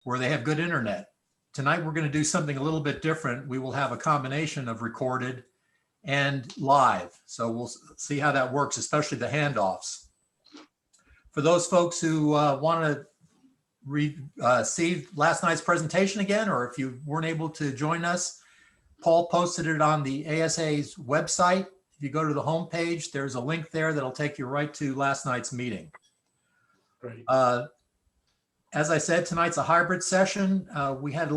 where they have good internet. Tonight, we're going to do something a little bit different. We will have a combination of recorded and live. So we'll see how that works, especially the handoffs. For those folks who want to see last night's presentation again, or if you weren't able to join us, Paul posted it on the ASA's website. If you go to the homepage, there's a link there that'll take you right to last night's meeting. Great. As I said, tonight's a hybrid session. We had a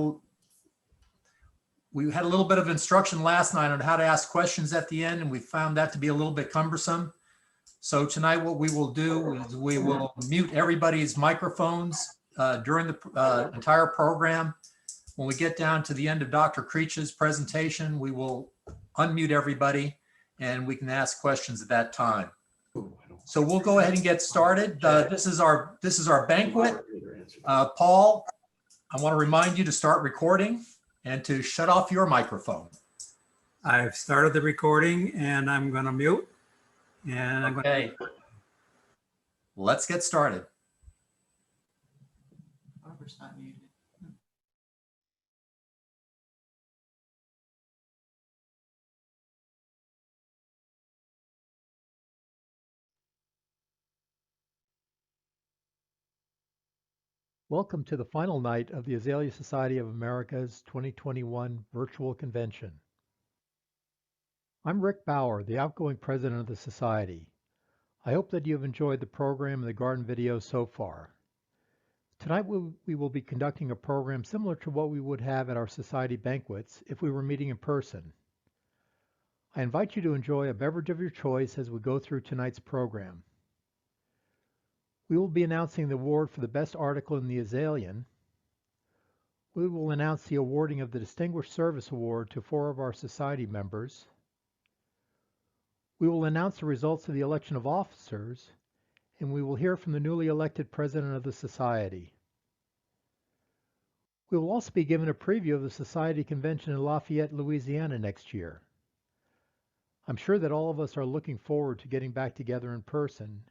little bit of instruction last night on how to ask questions at the end, and we found that to be a little bit cumbersome. So tonight what we will do is we will mute everybody's microphones during the entire program. When we get down to the end of Dr. Creech's presentation, we will unmute everybody and we can ask questions at that time. So we'll go ahead and get started. This is our banquet. Paul, I want to remind you to start recording and to shut off your microphone. I've started the recording and I'm going to mute. And I'm Okay. Let's get started. Barbara's not muted. Welcome to the final night of the Azalea Society of America's 2021 virtual convention. I'm Rick Bauer, the outgoing president of the Society. I hope that you have enjoyed the program and the garden videos so far. Tonight we will be conducting a program similar to what we would have at our Society banquets if we were meeting in person. I invite you to enjoy a beverage of your choice as we go through tonight's program. We will be announcing the award for the best article in the Azalean. We will announce the awarding of the Distinguished Service Award to 4 of our Society members. We will announce the results of the election of officers, and we will hear from the newly elected president of the Society. We will also be given a preview of the Society convention in Lafayette, Louisiana next year. I'm sure that all of us are looking forward to getting back together in person,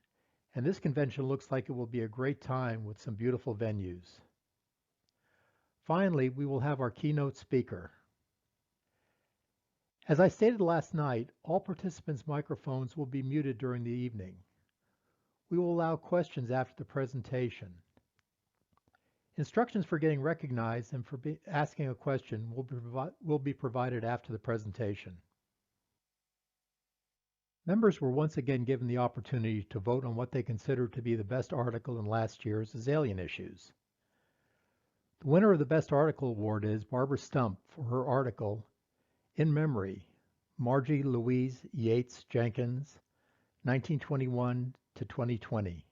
and this convention looks like it will be a great time with some beautiful venues. Finally, we will have our keynote speaker. As I stated last night, all participants' microphones will be muted during the evening. We will allow questions after the presentation. Instructions for getting recognized and for asking a question will be provided after the presentation. Members were once again given the opportunity to vote on what they consider to be the best article in last year's Azalean issues. The winner of the Best Article Award is Barbara Stump for her article, In Memory, Margie Louise Yates Jenkins, 1921 to 2020.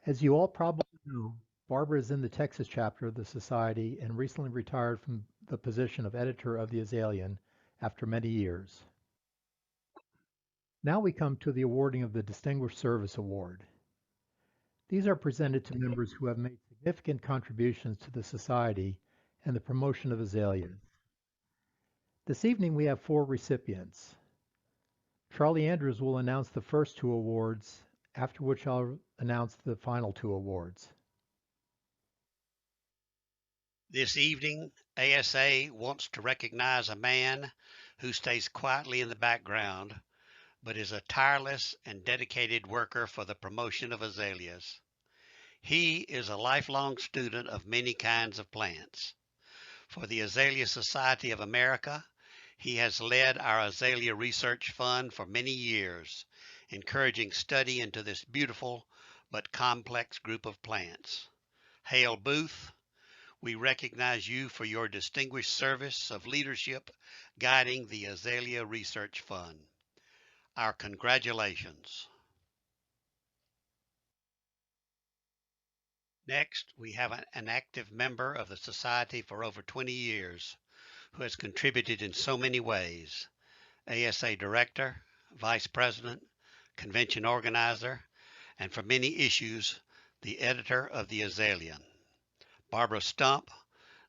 As you all probably know, Barbara is in the Texas chapter of the Society and recently retired from the position of editor of the Azalean after many years. Now we come to the awarding of the Distinguished Service Award. These are presented to members who have made significant contributions to the Society and the promotion of azaleas. This evening we have 4 recipients. Charlie Andrews will announce the first 2 awards, after which I'll announce the final 2 awards. This evening, ASA wants to recognize a man who stays quietly in the background, but is a tireless and dedicated worker for the promotion of azaleas. He is a lifelong student of many kinds of plants. For the Azalea Society of America, he has led our Azalea Research Fund for many years, encouraging study into this beautiful but complex group of plants. Hale Booth, we recognize you for your distinguished service of leadership guiding the Azalea Research Fund. Our congratulations. Next, we have an active member of the Society for over 20 years who has contributed in so many ways. ASA Director, Vice President, Convention Organizer, and for many issues, the editor of the Azalean. Barbara Stump,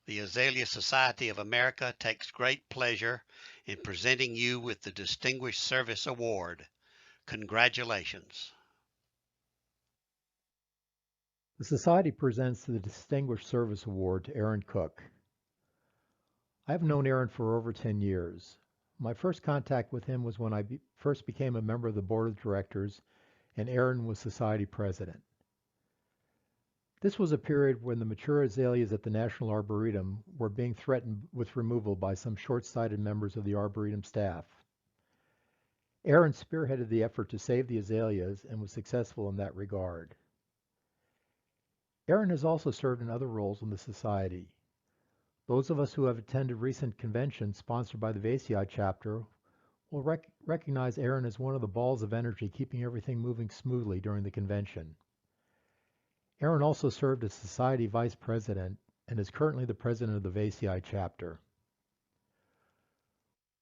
the Azalea Society of America takes great pleasure in presenting you with the Distinguished Service Award. Congratulations. The Society presents the Distinguished Service Award to Aaron Cook. I have known Aaron for over 10 years. My first contact with him was when I first became a member of the Board of Directors and Aaron was Society President. This was a period when the mature azaleas at the National Arboretum were being threatened with removal by some short-sighted members of the Arboretum staff. Aaron spearheaded the effort to save the azaleas and was successful in that regard. Aaron has also served in other roles in the Society. Those of us who have attended recent conventions sponsored by the VACI chapter will recognize Aaron as one of the balls of energy keeping everything moving smoothly during the convention. Aaron also served as Society Vice President and is currently the President of the VACI chapter.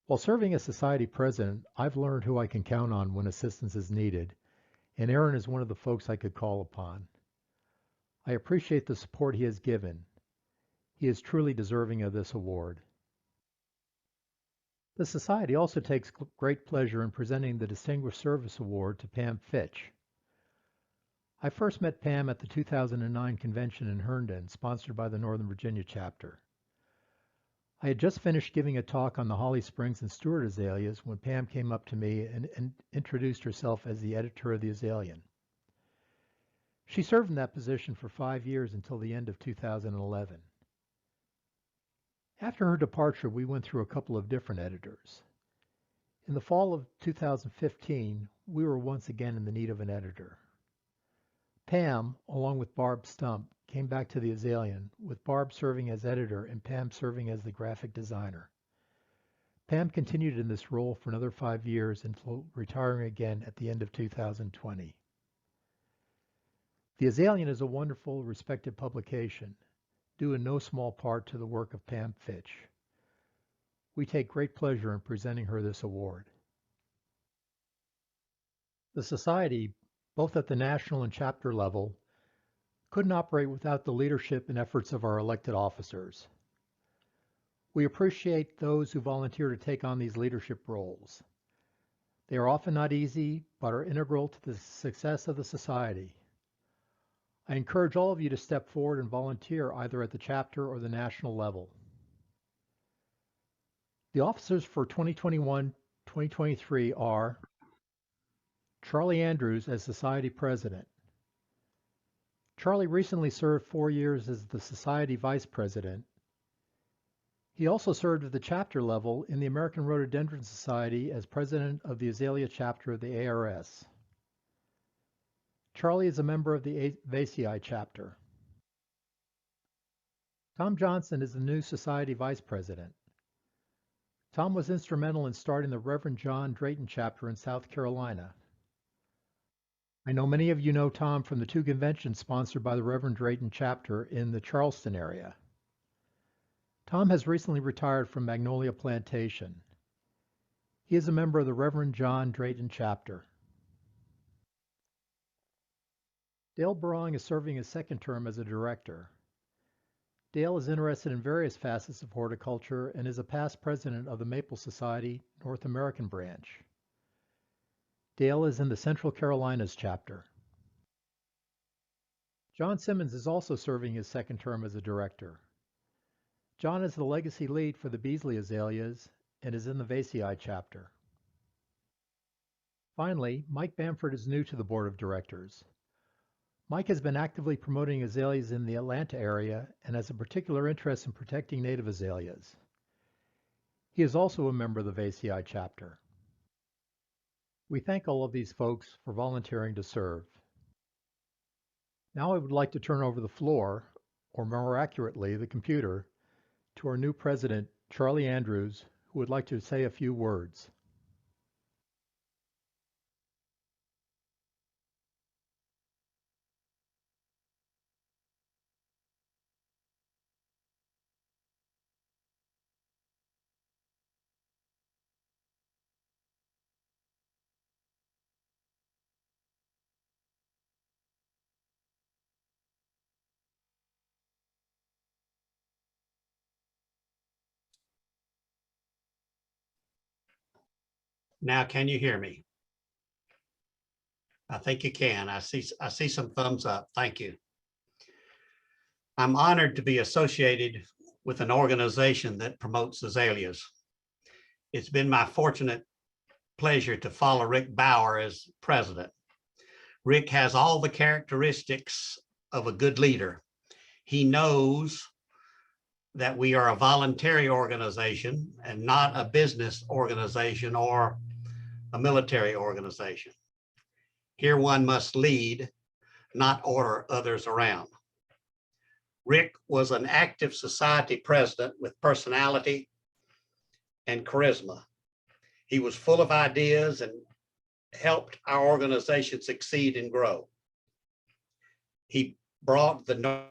While serving as Society President, I've learned who I can count on when assistance is needed, and Aaron is one of the folks I could call upon. I appreciate the support he has given. He is truly deserving of this award. The Society also takes great pleasure in presenting the Distinguished Service Award to Pam Fitch. I first met Pam at the 2009 convention in Herndon, sponsored by the Northern Virginia chapter. I had just finished giving a talk on the Holly Springs and Stewart azaleas when Pam came up to me and introduced herself as the editor of the Azalean. She served in that position for 5 years until the end of 2011. After her departure, we went through a couple of different editors. In the fall of 2015, we were once again in the need of an editor. Pam, along with Barb Stump, came back to the Azalean, with Barb serving as editor and Pam serving as the graphic designer. Pam continued in this role for another 5 years until retiring again at the end of 2020. The Azalean is a wonderful, respected publication, due in no small part to the work of Pam Fitch. We take great pleasure in presenting her this award. The Society, both at the national and chapter level, couldn't operate without the leadership and efforts of our elected officers. We appreciate those who volunteer to take on these leadership roles. They are often not easy, but are integral to the success of the Society. I encourage all of you to step forward and volunteer either at the chapter or the national level. The officers for 2021-2023 are Charlie Andrews as Society President. Charlie recently served 4 years as the Society Vice President. He also served at the chapter level in the American Rhododendron Society as President of the Azalea chapter of the ARS. Charlie is a member of the VACI chapter. Tom Johnson is the new Society Vice President. Tom was instrumental in starting the Reverend John Drayton chapter in South Carolina. I know many of you know Tom from the 2 conventions sponsored by the Reverend Drayton chapter in the Charleston area. Tom has recently retired from Magnolia Plantation. He is a member of the Reverend John Drayton chapter. Dale Barong is serving his 2nd term as a director. Dale is interested in various facets of horticulture and is a past president of the Maple Society North American branch. Dale is in the Central Carolinas chapter. John Simmons is also serving his 2nd term as a director. John is the legacy lead for the Beasley Azaleas and is in the VACI chapter. Finally, Mike Bamford is new to the board of directors. Mike has been actively promoting azaleas in the Atlanta area and has a particular interest in protecting native azaleas. He is also a member of the VACI chapter. We thank all of these folks for volunteering to serve. Now I would like to turn over the floor, or more accurately, the computer, to our new president, Charlie Andrews, who would like to say a few words. Now, can you hear me? I think you can. I see some thumbs up. Thank you. I'm honored to be associated with an organization that promotes azaleas. It's been my fortunate pleasure to follow Rick Bauer as president. Rick has all the characteristics of a good leader. He knows that we are a voluntary organization and not a business organization or a military organization. Here one must lead, not order others around. Rick was an active society president with personality and charisma. He was full of ideas and helped our organization succeed and grow. He brought the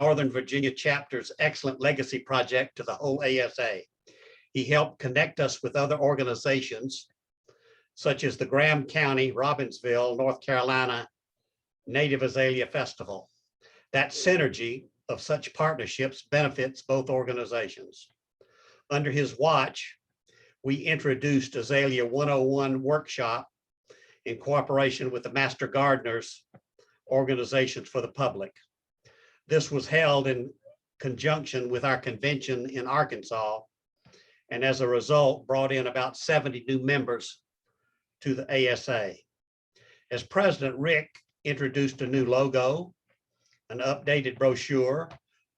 Northern Virginia chapter's excellent legacy project to the whole ASA. He helped connect us with other organizations such as the Graham County, Robbinsville, North Carolina Native Azalea Festival. That synergy of such partnerships benefits both organizations. Under his watch, we introduced Azalea 101 workshop in cooperation with the Master Gardeners Organizations for the Public. This was held in conjunction with our convention in Arkansas, and as a result, brought in about 70 new members to the ASA. As president, Rick introduced a new logo, an updated brochure,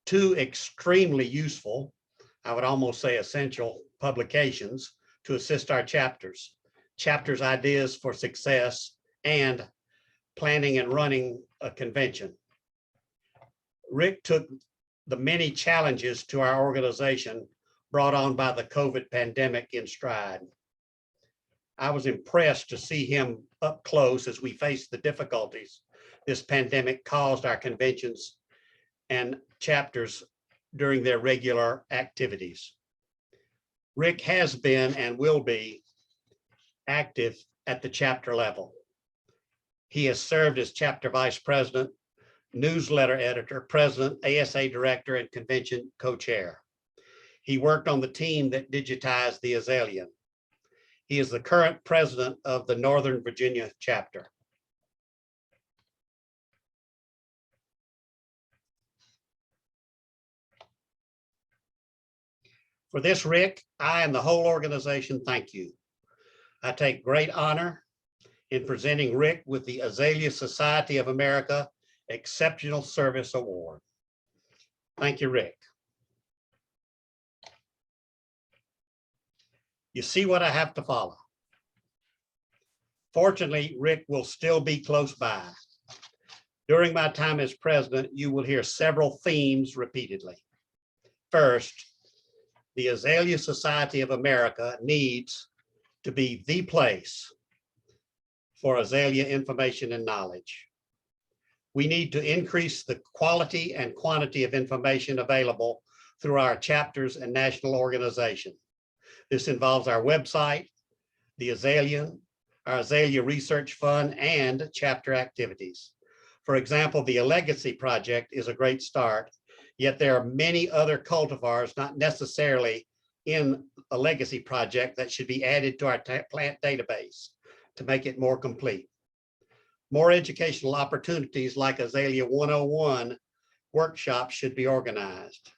two extremely useful, I would almost say essential publications to assist our chapters, Chapters Ideas for Success and Planning and Running a Convention. Rick took the many challenges to our organization brought on by the COVID pandemic in stride. I was impressed to see him up close as we faced the difficulties this pandemic caused our conventions and chapters during their regular activities. Rick has been and will be active at the chapter level. He has served as chapter vice president, newsletter editor, president, ASA director, and convention co-chair. He worked on the team that digitized the Azalea. He is the current president of the Northern Virginia chapter. For this, Rick, I and the whole organization thank you. I take great honor in presenting Rick with the Azalea Society of America Exceptional Service Award. Thank you, Rick. You see what I have to follow. Fortunately, Rick will still be close by. During my time as president, you will hear several themes repeatedly. First, the Azalea Society of America needs to be the place for azalea information and knowledge. We need to increase the quality and quantity of information available through our chapters and national organization. This involves our website, the Azalea, our Azalea Research Fund, and chapter activities. For example, the Legacy Project is a great start, yet there are many other cultivars not necessarily in a Legacy Project that should be added to our plant database to make it more complete. More educational opportunities like Azalea 101 workshops should be organized.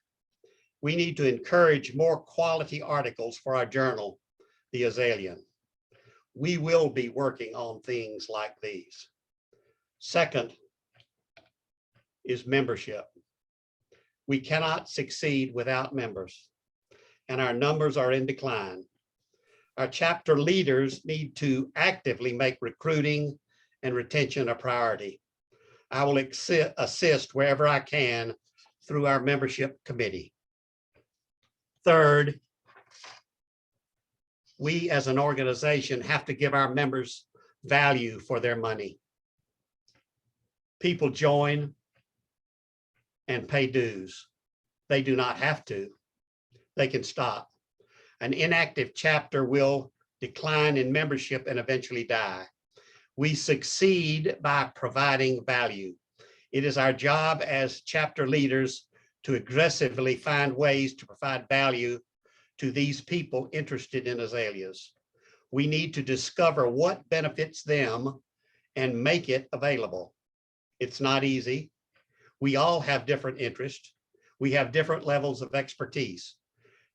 We need to encourage more quality articles for our journal, the Azalea. We will be working on things like these. Second is membership. We cannot succeed without members, and our numbers are in decline. Our chapter leaders need to actively make recruiting and retention a priority. I will assist wherever I can through our membership committee. Third, we as an organization have to give our members value for their money. People join and pay dues. They do not have to. They can stop. An inactive chapter will decline in membership and eventually die. We succeed by providing value. It is our job as chapter leaders to aggressively find ways to provide value to these people interested in azaleas. We need to discover what benefits them and make it available. It's not easy. We all have different interests. We have different levels of expertise.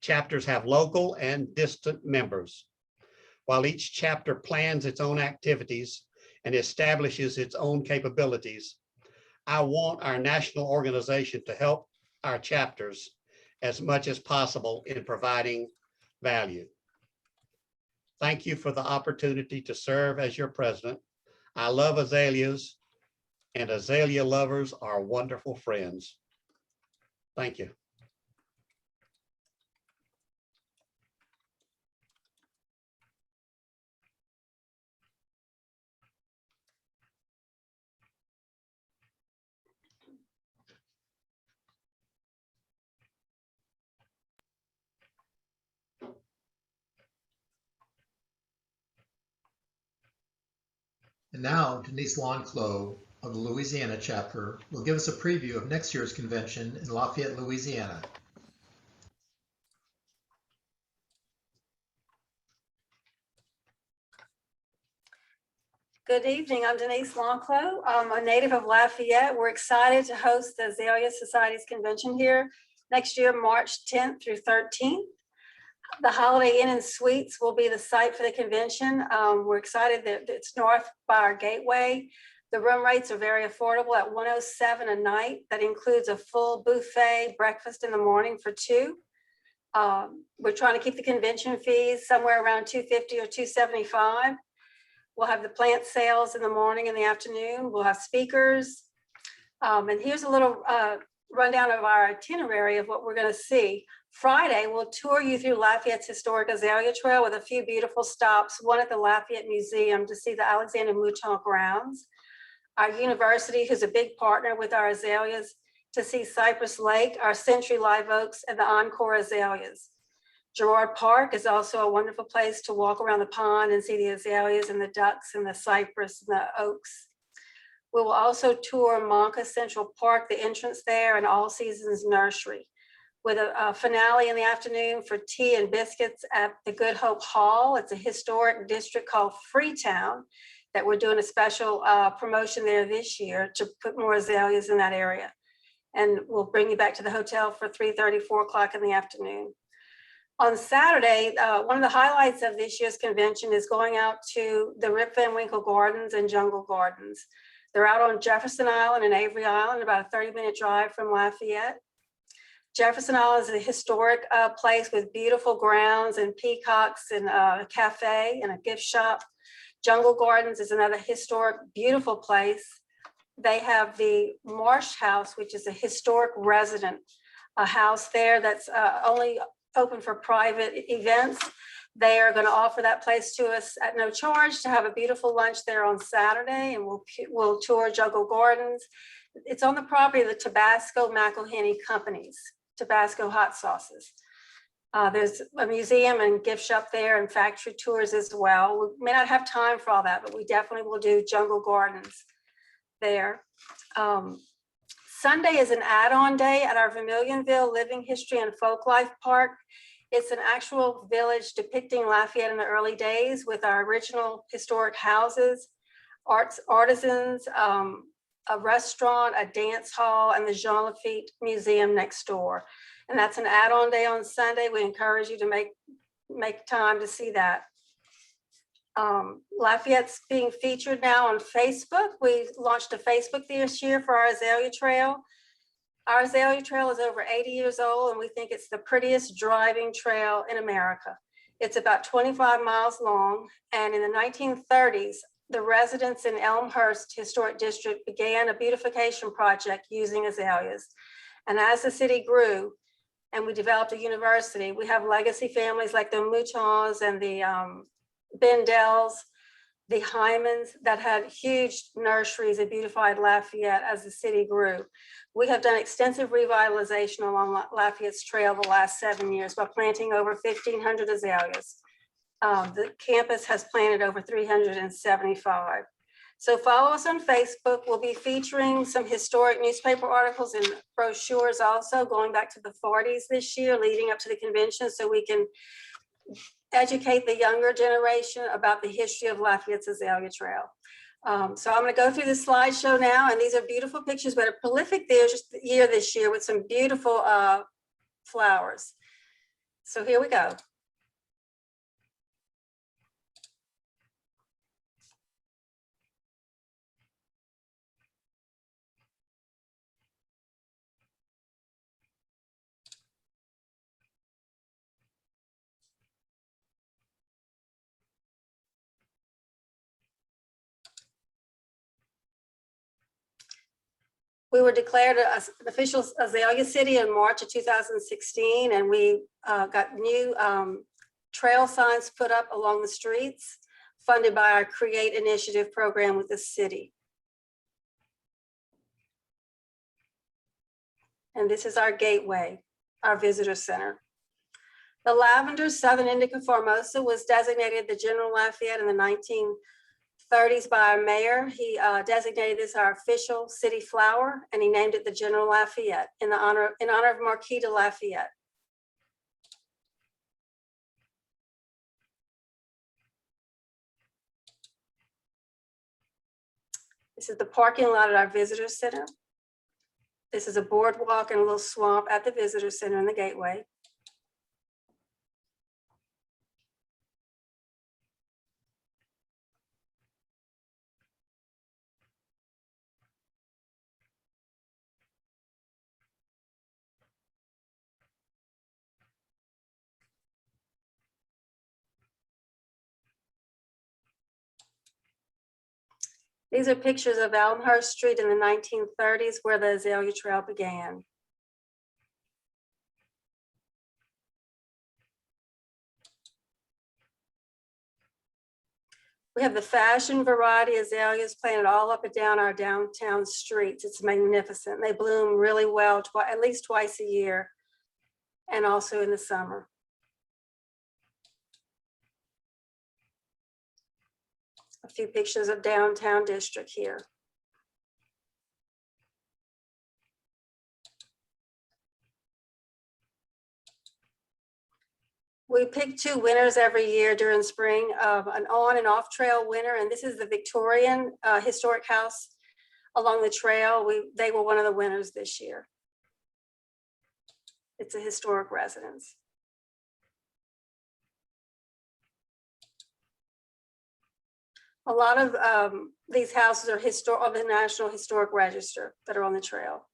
Chapters have local and distant members. While each chapter plans its own activities and establishes its own capabilities, I want our national organization to help our chapters as much as possible in providing value. Thank you for the opportunity to serve as your president. I love azaleas, and azalea lovers are wonderful friends. Thank you. And now Denise Lonclos of the Louisiana chapter will give us a preview of next year's convention in Lafayette, Louisiana. Good evening. I'm Denise Lonclos. I'm a native of Lafayette. We're excited to host the Azalea Society's convention here next year, March 10th through 13th. The Holiday Inn and Suites will be the site for the convention. We're excited that it's north by our gateway. The room rates are very affordable at $107 a night. That includes a full buffet breakfast in the morning for two. We're trying to keep the convention fees somewhere around $250 or $275. We'll have the plant sales in the morning and the afternoon. We'll have speakers. And here's a little rundown of our itinerary of what we're going to see. Friday, we'll tour you through Lafayette's historic Azalea Trail with a few beautiful stops, one at the Lafayette Museum to see the Alexander Mouton grounds. Our university, who's a big partner with our azaleas, to see Cypress Lake, our century live oaks, and the Encore azaleas. Girard Park is also a wonderful place to walk around the pond and see the azaleas and the ducks and the cypress and the oaks. We will also tour Monca Central Park, the entrance there, and All Seasons Nursery, with a finale in the afternoon for tea and biscuits at the Good Hope Hall. It's a historic district called Freetown that we're doing a special promotion there this year to put more azaleas in that area. And we'll bring you back to the hotel for 3:30, 4 o'clock in the afternoon. On Saturday, one of the highlights of this year's convention is going out to the Rip Van Winkle Gardens and Jungle Gardens. They're out on Jefferson Island and Avery Island, about a 30-minute drive from Lafayette. Jefferson Island is a historic place with beautiful grounds and peacocks and a cafe and a gift shop. Jungle Gardens is another historic, beautiful place. They have the Marsh House, which is a historic resident, a house there that's only open for private events. They are going to offer that place to us at no charge to have a beautiful lunch there on Saturday, and we'll tour Jungle Gardens. It's on the property of the Tabasco McElhenney Companies, Tabasco hot sauces. There's a museum and gift shop there and factory tours as well. We may not have time for all that, but we definitely will do Jungle Gardens there. Sunday is an add-on day at our Vermilionville Living History and Folklife Park. It's an actual village depicting Lafayette in the early days with our original historic houses, artisans, a restaurant, a dance hall, and the Jean Lafitte Museum next door. And that's an add-on day on Sunday. We encourage you to make time to see that. Lafayette's being featured now on Facebook. We launched a Facebook this year for our Azalea Trail. Our Azalea Trail is over 80 years old, and we think it's the prettiest driving trail in America. It's about 25 miles long, and in the 1930s, the residents in Elmhurst Historic District began a beautification project using azaleas. And as the city grew and we developed a university, we have legacy families like the Moutons and the Bendells, the Hymans, that had huge nurseries that beautified Lafayette as the city grew. We have done extensive revitalization along Lafayette's trail the last 7 years by planting over 1,500 azaleas. The campus has planted over 375. So follow us on Facebook. We'll be featuring some historic newspaper articles and brochures also going back to the 40s this year, leading up to the convention, so we can educate the younger generation about the history of Lafayette's Azalea Trail. So I'm going to go through the slideshow now, and these are beautiful pictures, but a prolific year this year with some beautiful flowers. So here we go. We were declared an official azalea city in March of 2016, and we got new trail signs put up along the streets, funded by our Create Initiative program with the city. And this is our gateway, our visitor center. The lavender, Southern Indica Formosa, was designated the General Lafayette in the 1930s by our mayor. He designated this our official city flower, and he named it the General Lafayette in honor of Marquis de Lafayette. This is the parking lot at our visitor center. This is a boardwalk and a little swamp at the visitor center in the gateway. These are pictures of Elmhurst Street in the 1930s, where the Azalea Trail began. We have the fashion variety azaleas planted all up and down our downtown streets. It's magnificent. They bloom really well, at least twice a year, and also in the summer. A few pictures of downtown district here. We pick two winners every year during spring, an on and off trail winner, and this is the Victorian Historic House along the trail. They were one of the winners this year. It's a historic residence. A lot of these houses are of the National Historic Register that are on the trail.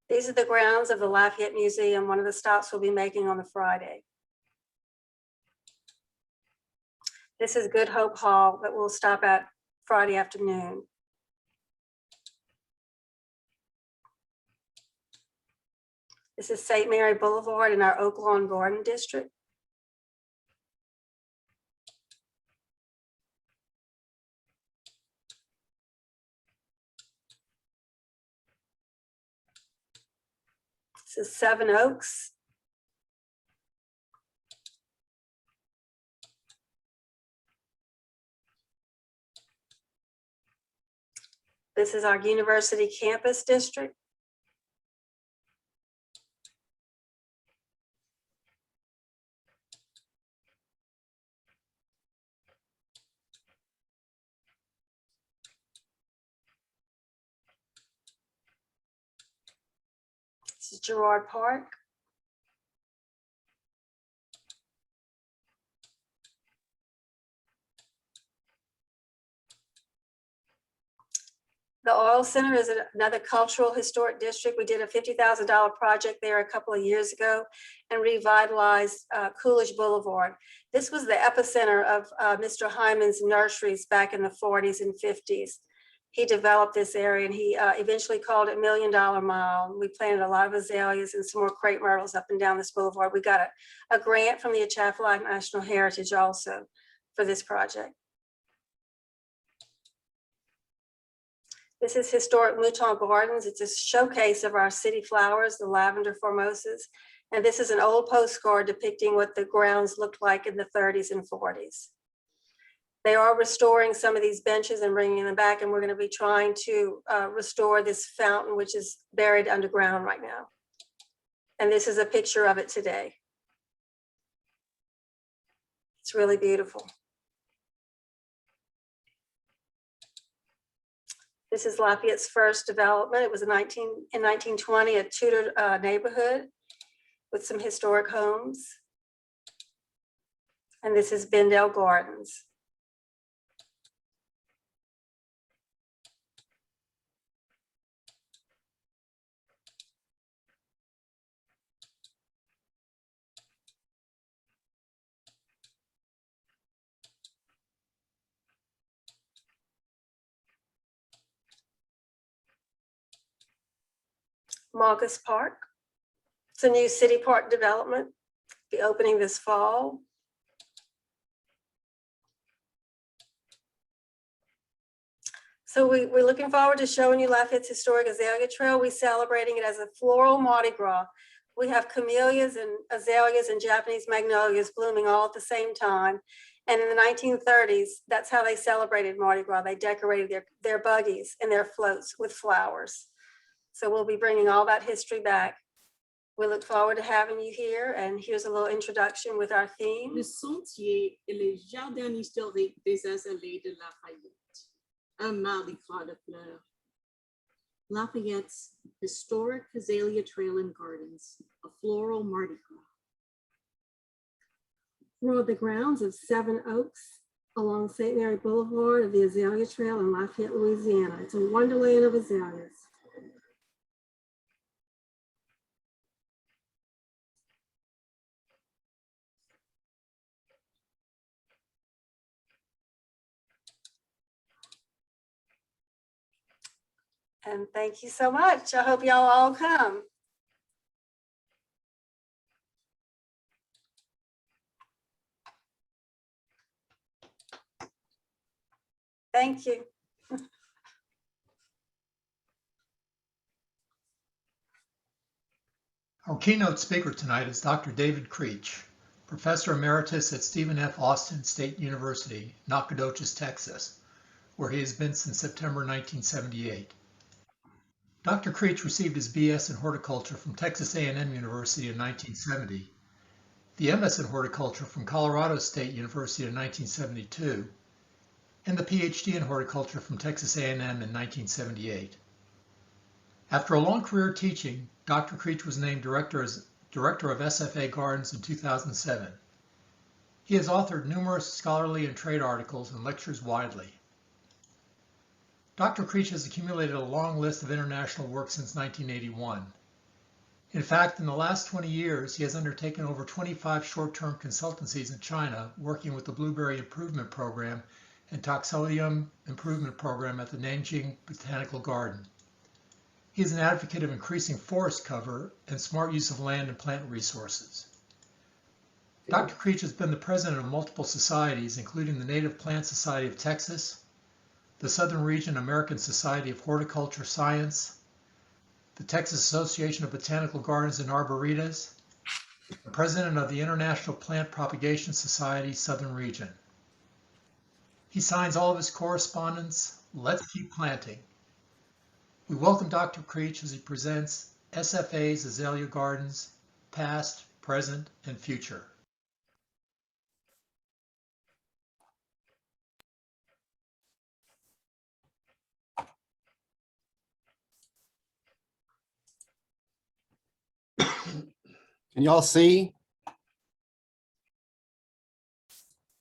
These are the grounds of the Lafayette Museum, one of the stops we'll be making on the Friday. This is Good Hope Hall that we'll stop at Friday afternoon. This is St. Mary Boulevard in our Oak Lawn Garden District. This is Seven Oaks. This is our University Campus District. This is Girard Park. The Oil Center is another cultural historic district. We did a $50,000 project there a couple of years ago and revitalized Coolidge Boulevard. This was the epicenter of Mr. Hyman's nurseries back in the 40s and 50s. He developed this area, and he eventually called it $1 Million Mile. We planted a lot of azaleas and some more crepe myrtles up and down this boulevard. We got a grant from the Atchafalaya National Heritage also for this project. This is historic Mouton Gardens. It's a showcase of our city flowers, the lavender formosas. And this is an old postcard depicting what the grounds looked like in the 30s and 40s. They are restoring some of these benches and bringing them back, and we're going to be trying to restore this fountain, which is buried underground right now. And this is a picture of it today. It's really beautiful. This is Lafayette's first development. It was in 1920, a Tudor neighborhood with some historic homes. And this is Bendale Gardens. Marcus Park. It's a new city park development, be opening this fall. So we're looking forward to showing you Lafayette's historic azalea trail. We're celebrating it as a floral Mardi Gras. We have camellias and azaleas and Japanese magnolias blooming all at the same time. And in the 1930s, that's how they celebrated Mardi Gras. They decorated their buggies and their floats with flowers. So we'll be bringing all that history back. We look forward to having you here. And here's a little introduction with our theme. Le Sentier et le Jardin historique des Azalées de Lafayette, un Mardi Gras de fleurs. Lafayette's historic Azalea Trail and Gardens, a floral Mardi Gras. We're on the grounds of Seven Oaks along St. Mary Boulevard of the Azalea Trail in Lafayette, Louisiana. It's a wonderland of azaleas. And thank you so much. I hope y'all all come. Thank you. Our keynote speaker tonight is Dr. David Creech, Professor Emeritus at Stephen F. Austin State University, Nacogdoches, Texas, where he has been since September 1978. Dr. Creech received his BS in horticulture from Texas A&M University in 1970, the MS in horticulture from Colorado State University in 1972, and the PhD in horticulture from Texas A&M in 1978. After a long career teaching, Dr. Creech was named director of SFA Gardens in 2007. He has authored numerous scholarly and trade articles and lectures widely. Dr. Creech has accumulated a long list of international work since 1981. In fact, in the last 20 years, he has undertaken over 25 short-term consultancies in China, working with the Blueberry Improvement Program and Toxodium Improvement Program at the Nanjing Botanical Garden. He is an advocate of increasing forest cover and smart use of land and plant resources. Dr. Creech has been the president of multiple societies, including the Native Plant Society of Texas, the Southern Region American Society of Horticulture Science, the Texas Association of Botanical Gardens and Arboritas, the president of the International Plant Propagation Society Southern Region. He signs all of his correspondence, "Let's Keep Planting." We welcome Dr. Creech as he presents SFA's Azalea Gardens, past, present, and future. Can y'all see?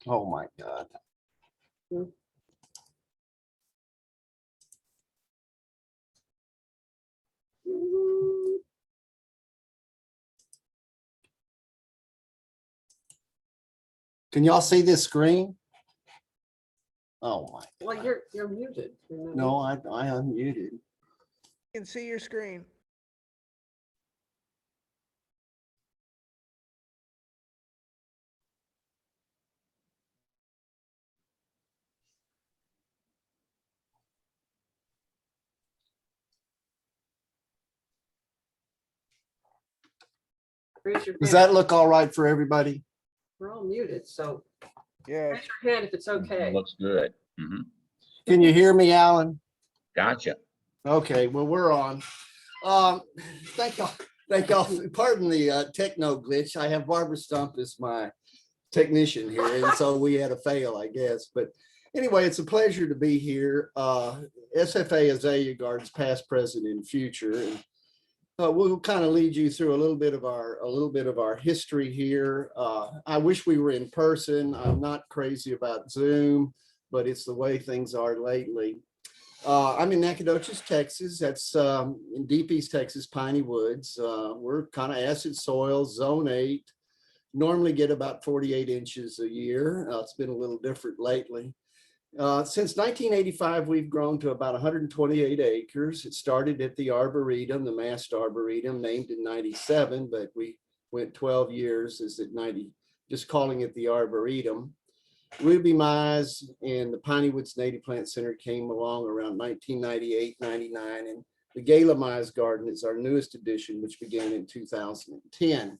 Oh my God. Can y'all see this screen? Oh my, Well, you're muted. remember? no, I unmuted. Can see your screen. Raise your Does hand. that look all right for everybody? We're all muted, so Yes. Raise your hand if it's okay. Looks good. Can you hear me, Alan? Gotcha. Okay, well, we're on. Thank y'all. Thank y'all. Pardon the techno glitch. I have Barbara Stump as my technician here, and so we had a fail, I guess. But anyway, it's a pleasure to be here. SFA Azalea Gardens, past, present, and future. And we'll kind of lead you through a little bit of our history here. I wish we were in person. I'm not crazy about Zoom, but it's the way things are lately. I'm in Nacogdoches, Texas. That's in Deep East Texas, Piney Woods. We're kind of acid soil, zone 8. Normally get about 48 inches a year. It's been a little different lately. Since 1985, we've grown to about 128 acres. It started at the Arboretum, the Mast Arboretum, named in 97, but we went 12 years as at 90, just calling it the Arboretum. Ruby Mize and the Piney Woods Native Plant Center came along around 1998, 99, and the Gala Mize Garden is our newest addition, which began in 2010.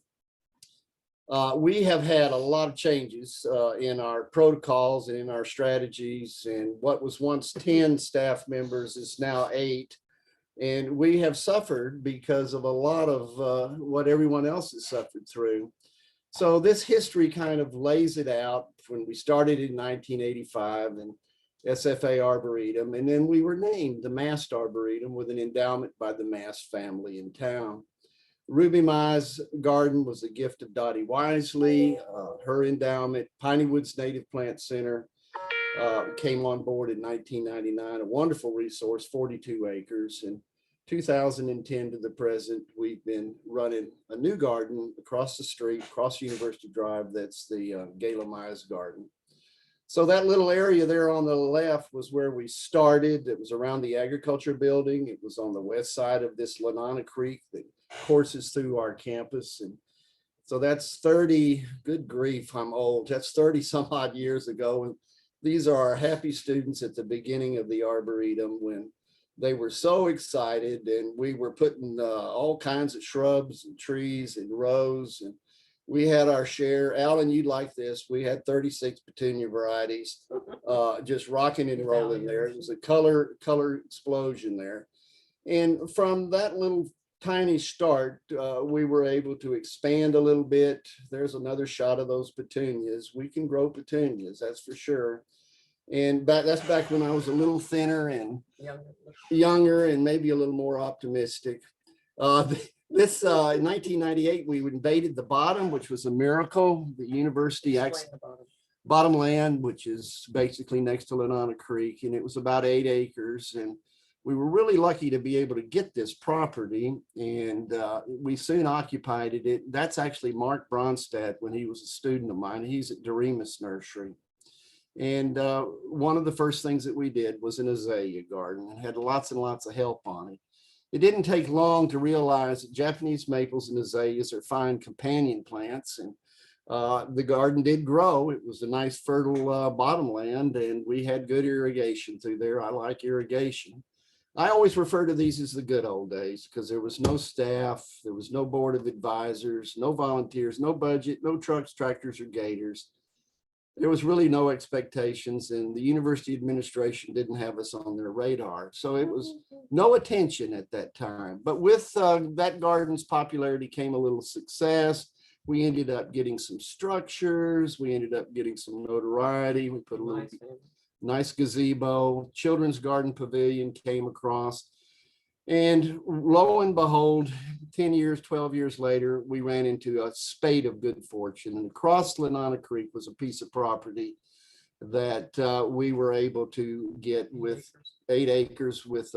We have had a lot of changes in our protocols and in our strategies, and what was once 10 staff members is now 8. And we have suffered because of a lot of what everyone else has suffered through. So this history kind of lays it out when we started in 1985 and SFA Arboretum, and then we were named the Mast Arboretum with an endowment by the Mast family in town. Ruby Mize Garden was a gift of Dottie Wisely, her endowment. Piney Woods Native Plant Center came on board in 1999, a wonderful resource, 42 acres. And 2010 to the present, we've been running a new garden across the street, across University Drive. That's the Gala Mize Garden. So that little area there on the left was where we started. It was around the agriculture building. It was on the west side of this Lanana Creek that courses through our campus. And so that's 30, good grief, I'm old. That's 30 some odd years ago. And these are our happy students at the beginning of the Arboretum when they were so excited, and we were putting all kinds of shrubs and trees in rows, and we had our share. Alan, you'd like this. We had 36 petunia varieties just rocking and rolling there. It was a color explosion there. And from that little tiny start, we were able to expand a little bit. There's another shot of those petunias. We can grow petunias, that's for sure. And that's back when I was a little thinner and younger and maybe a little more optimistic. This in 1998, we invaded the bottom, which was a miracle. The university bottom land, which is basically next to Lanana Creek, and it was about 8 acres. And we were really lucky to be able to get this property, and we soon occupied it. That's actually Mark Bronstadt when he was a student of mine. He's at Doremus Nursery. And one of the first things that we did was an azalea garden, and had lots and lots of help on it. It didn't take long to realize that Japanese maples and azaleas are fine companion plants, and the garden did grow. It was a nice fertile bottomland, and we had good irrigation through there. I like irrigation. I always refer to these as the good old days because there was no staff, there was no board of advisors, no volunteers, no budget, no trucks, tractors, or gators. There was really no expectations, and the university administration didn't have us on their radar. So it was no attention at that time. But with that garden's popularity came a little success. We ended up getting some structures. We ended up getting some notoriety. We put a little nice gazebo. Children's garden pavilion came across. And lo and behold, 10 years, 12 years later, we ran into a spate of good fortune. And across Lanana Creek was a piece of property that we were able to get with 8 acres with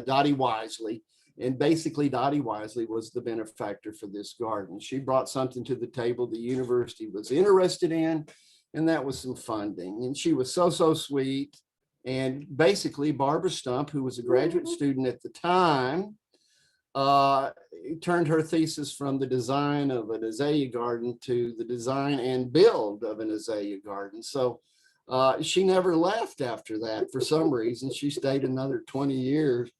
Dottie Wisely. And basically, Dottie Wisely was the benefactor for this garden. She brought something to the table the university was interested in, and that was some funding. And she was so sweet. And basically, Barbara Stump, who was a graduate student at the time, turned her thesis from the design of an azalea garden to the design and build of an azalea garden. So she never left after that for some reason. She stayed another 20 years.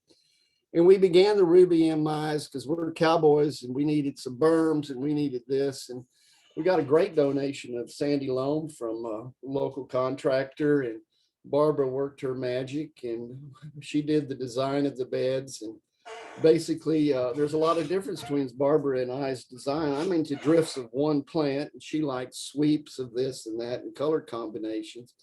And we began the Ruby M. Mize because we're cowboys and we needed some berms and we needed this. And we got a great donation of Sandy loam from a local contractor, and Barbara worked her magic and she did the design of the beds. And basically, there's a lot of difference between Barbara and I's design. I'm into drifts of one plant, and she likes sweeps of this and that and color combinations.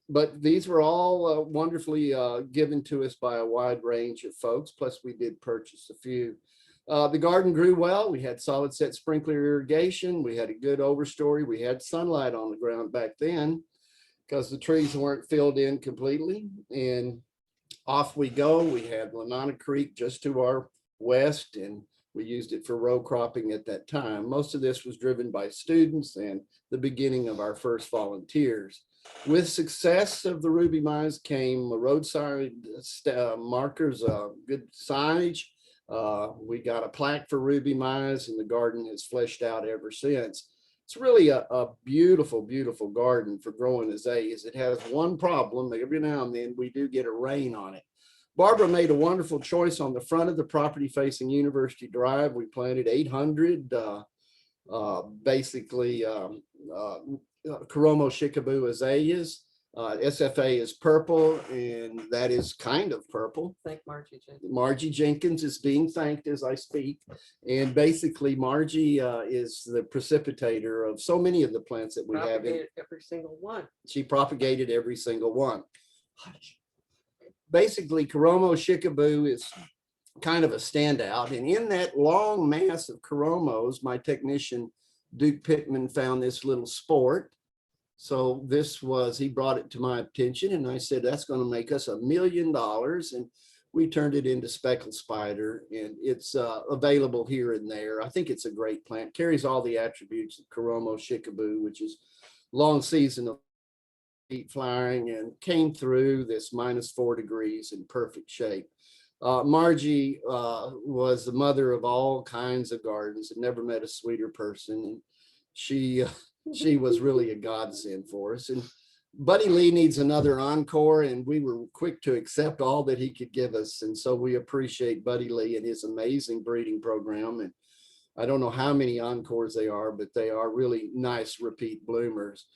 But these were all wonderfully given to us by a wide range of folks. Plus, we did purchase a few. The garden grew well. We had solid set sprinkler irrigation. We had a good overstory. We had sunlight on the ground back then because the trees weren't filled in completely. And off we go. We had Lanana Creek just to our west, and we used it for row cropping at that time. Most of this was driven by students and the beginning of our first volunteers. With success of the Ruby Mize came roadside markers, good signage. We got a plaque for Ruby Mize, and the garden has fleshed out ever since. It's really a beautiful, beautiful garden for growing azaleas. It has one problem. Every now and then we do get a rain on it. Barbara made a wonderful choice on the front of the property facing University Drive. We planted 800 Coromo Shikaboo azaleas. SFA is purple, and that is kind of purple. Thank Margie Jenkins. Margie Jenkins is being thanked as I speak. And basically Margie is the precipitator of so many of the plants that we have. Propagated every single one. She propagated every single one. Basically, Coromo Shikaboo is kind of a standout. And in that long mass of Coromos, my technician, Duke Pittman, found this little sport. So he brought it to my attention, and I said, that's going to make us $1 million. And we turned it into speckled spider, and it's available here and there. I think it's a great plant, carries all the attributes of Coromo Shikaboo, which is long season of heat flowering, and came through this -4 degrees in perfect shape. Margie was the mother of all kinds of gardens and never met a sweeter person. And she was really a godsend for us. And Buddy Lee needs another encore, and we were quick to accept all that he could give us. And so we appreciate Buddy Lee and his amazing breeding program. And I don't know how many encores they are, but they are really nice repeat bloomers.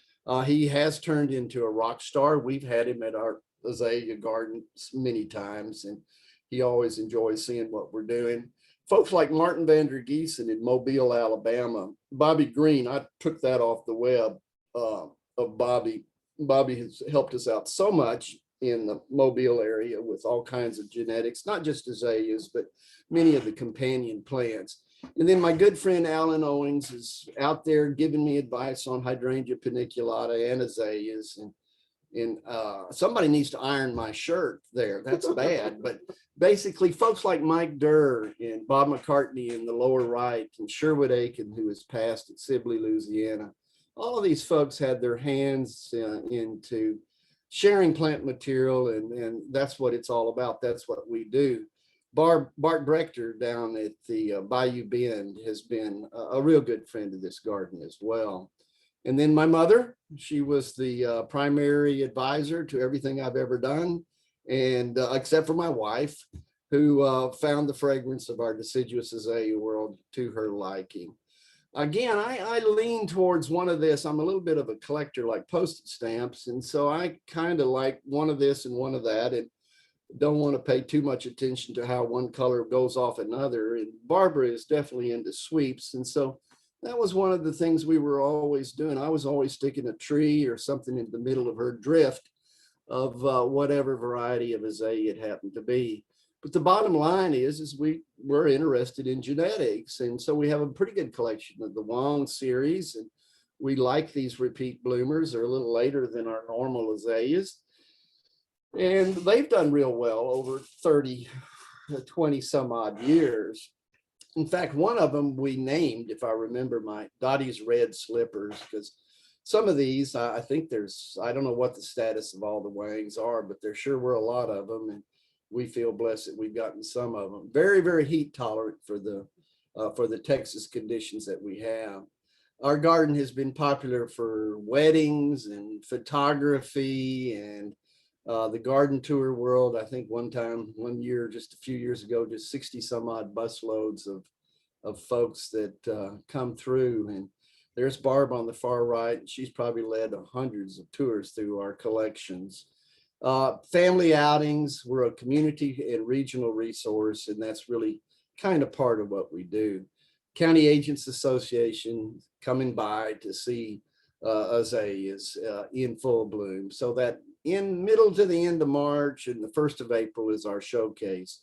He has turned into a rock star. We've had him at our azalea garden many times, and he always enjoys seeing what we're doing. Folks like Martin Vander Giesen in Mobile, Alabama. Bobby Green, I took that off the web of Bobby. Bobby has helped us out so much in the Mobile area with all kinds of genetics, not just azaleas, but many of the companion plants. And then my good friend Alan Owings is out there giving me advice on hydrangea paniculata and azaleas. And somebody needs to iron my shirt there. That's bad. But basically, folks like Mike Durr and Bob McCartney in the lower right, and Sherwood Aiken, who has passed at Sibley, Louisiana, all of these folks had their hands into sharing plant material, and that's what it's all about. That's what we do. Bart Brechter down at the Bayou Bend has been a real good friend of this garden as well. And then my mother, she was the primary advisor to everything I've ever done, and except for my wife, who found the fragrance of our deciduous azalea world to her liking. Again, I lean towards one of this. I'm a little bit of a collector like postage stamps, and so I kind of like one of this and one of that, and don't want to pay too much attention to how one color goes off another. And Barbara is definitely into sweeps, and so that was one of the things we were always doing. I was always sticking a tree or something in the middle of her drift of whatever variety of azalea it happened to be. But the bottom line is we were interested in genetics. And so we have a pretty good collection of the Wong series. And we like these repeat bloomers. They're a little later than our normal azaleas. And they've done real well over 20 some odd years. In fact, one of them we named, if I remember, my Dottie's Red Slippers, because some of these, I think I don't know what the status of all the Wangs are, but there sure were a lot of them. And we feel blessed that we've gotten some of them. Very, very heat tolerant for the Texas conditions that we have. Our garden has been popular for weddings and photography and the garden tour world. I think one year, just a few years ago, just 60 some odd bus loads of folks that come through. And There's Barb on the far right. And she's probably led hundreds of tours through our collections. Family outings, we're a community and regional resource, and that's really kind of part of what we do. County Agents Association coming by to see azaleas in full bloom. So that in middle to the end of March and the 1st of April is our showcase.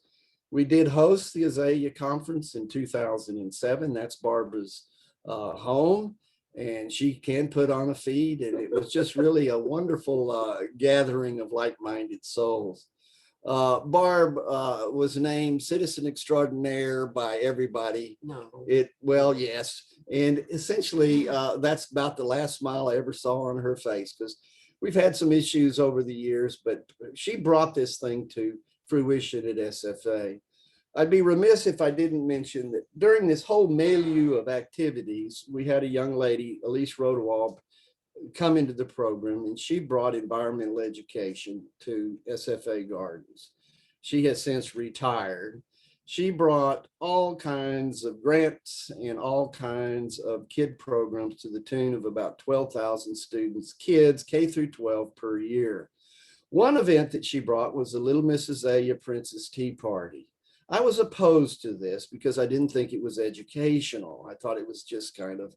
We did host the Azalea Conference in 2007. That's Barbara's home, and she can put on a feed. And it was just really a wonderful gathering of like-minded souls. Barb was named Citizen Extraordinaire by everybody. No. Well, yes. And essentially, that's about the last smile I ever saw on her face, because we've had some issues over the years, but she brought this thing to fruition at SFA. I'd be remiss if I didn't mention that during this whole milieu of activities, we had a young lady, Elise Rodewald, come into the program, and she brought environmental education to SFA Gardens. She has since retired. She brought all kinds of grants and all kinds of kid programs to the tune of about 12,000 students, kids K through 12 per year. One event that she brought was the Little Miss Azalea Princess Tea Party. I was opposed to this because I didn't think it was educational. I thought it was just kind of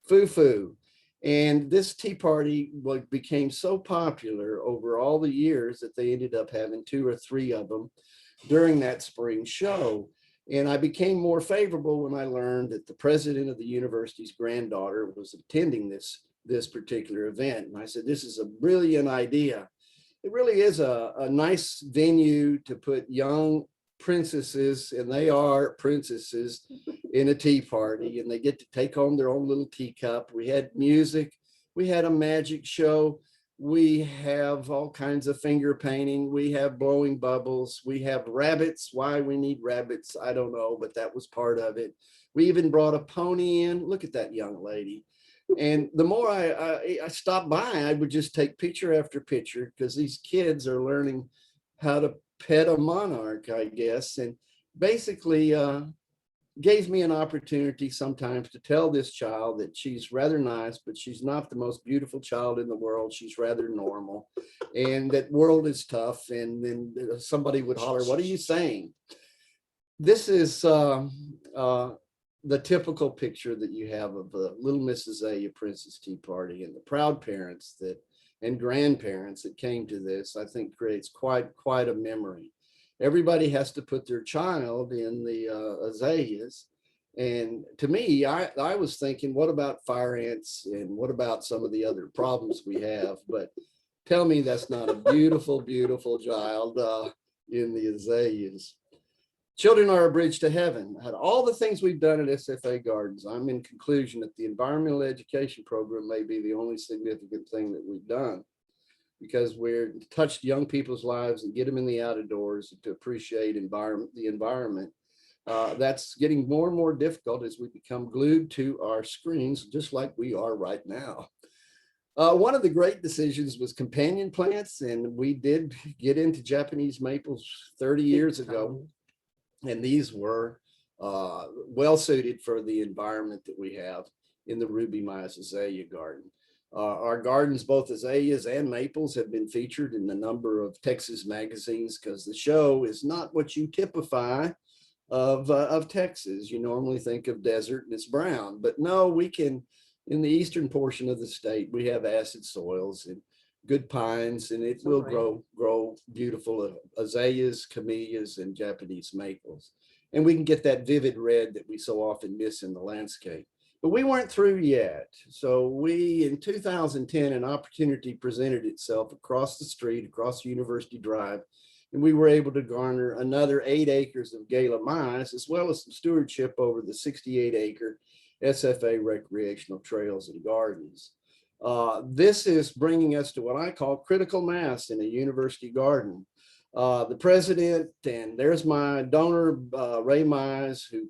foo-foo. And this tea party became so popular over all the years that they ended up having 2 or 3 of them during that spring show. And I became more favorable when I learned that the president of the university's granddaughter was attending this particular event. And I said, this is a brilliant idea. It really is a nice venue to put young princesses, and they are princesses, in a tea party, and they get to take home their own little teacup. We had music, we had a magic show, we have all kinds of finger painting, we have blowing bubbles, we have rabbits. Why we need rabbits, I don't know, but that was part of it. We even brought a pony in. Look at that young lady. And the more I stopped by, I would just take picture after picture, because these kids are learning how to pet a monarch, I guess, and basically gave me an opportunity sometimes to tell this child that she's rather nice, but she's not the most beautiful child in the world. She's rather normal, and that world is tough. And then somebody would holler, "What are you saying?" This is the typical picture that you have of the Little Miss Azalea Princess Tea Party, and the proud parents and grandparents that came to this, I think creates quite a memory. Everybody has to put their child in the azaleas. And to me, I was thinking, what about fire ants, and what about some of the other problems we have? But tell me that's not a beautiful, beautiful child in the azaleas. Children are a bridge to heaven. Out of all the things we've done at SFA Gardens, I'm in conclusion that the environmental education program may be the only significant thing that we've done, because we're touched young people's lives and get them in the outdoors to appreciate the environment. That's getting more and more difficult as we become glued to our screens, just like we are right now. One of the great decisions was companion plants, and we did get into Japanese maples 30 years ago. And these were well suited for the environment that we have in the Ruby Mize Azalea Garden. Our gardens, both azaleas and maples, have been featured in a number of Texas magazines, because the show is not what you typify of Texas. You normally think of desert and it's brown, but no, we can, in the eastern portion of the state, we have acid soils and good pines, and it will grow beautiful azaleas, camellias, and Japanese maples. And we can get that vivid red that we so often miss in the landscape. But we weren't through yet. So in 2010, an opportunity presented itself across the street, across University Drive, and we were able to garner another 8 acres of Gala Mize, as well as some stewardship over the 68-acre SFA recreational trails and gardens. This is bringing us to what I call critical mass in a university garden. The president, and there's my donor, Ray Mize, who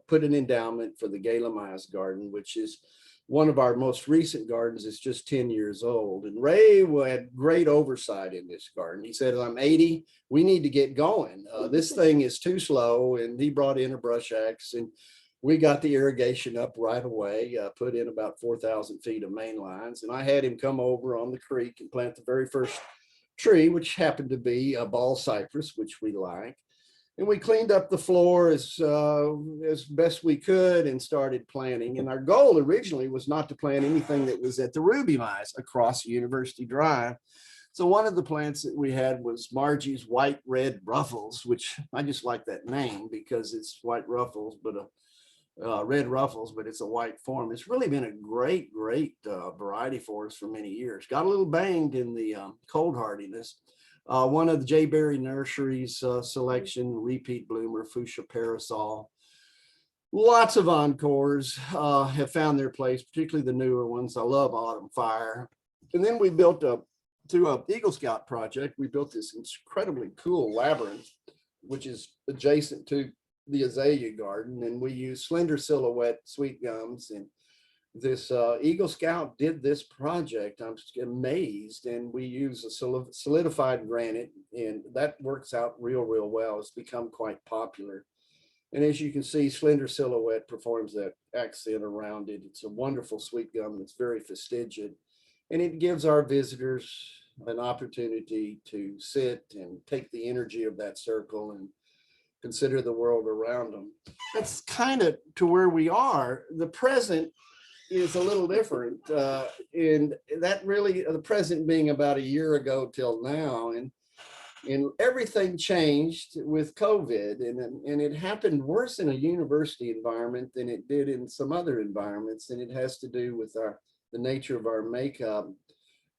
put an endowment for the Gala Mize Garden, which is one of our most recent gardens. It's just 10 years old. And Ray had great oversight in this garden. He said, I'm 80, we need to get going. This thing is too slow. And he brought in a brush axe, and we got the irrigation up right away, put in about 4,000 feet of main lines. And I had him come over on the creek and plant the very first tree, which happened to be a ball cypress, which we like. And we cleaned up the floor as best we could and started planting. And our goal originally was not to plant anything that was at the Ruby Mize across University Drive. So one of the plants that we had was Margie's White Red Ruffles, which I just like that name because it's white ruffles, but red ruffles, but it's a white form. It's really been a great variety for us for many years. Got a little banged in the cold hardiness. One of the J. Berry Nursery's selection, repeat bloomer, Fuchsia Parasol. Lots of encores have found their place, particularly the newer ones. I love Autumn Fire. And then we built through an Eagle Scout project, we built this incredibly cool labyrinth, which is adjacent to the azalea garden. And we use slender silhouette sweet gums. And this Eagle Scout did this project. I'm just amazed. And we use a solidified granite, and that works out real well. It's become quite popular. And as you can see, slender silhouette performs that accent around it. It's a wonderful sweet gum that's very fastigious. And it gives our visitors an opportunity to sit and take the energy of that circle and consider the world around them. That's kind of to where we are. The present is a little different. And that really, the present being about a year ago till now. And everything changed with COVID, and it happened worse in a university environment than it did in some other environments. And it has to do with the nature of our makeup.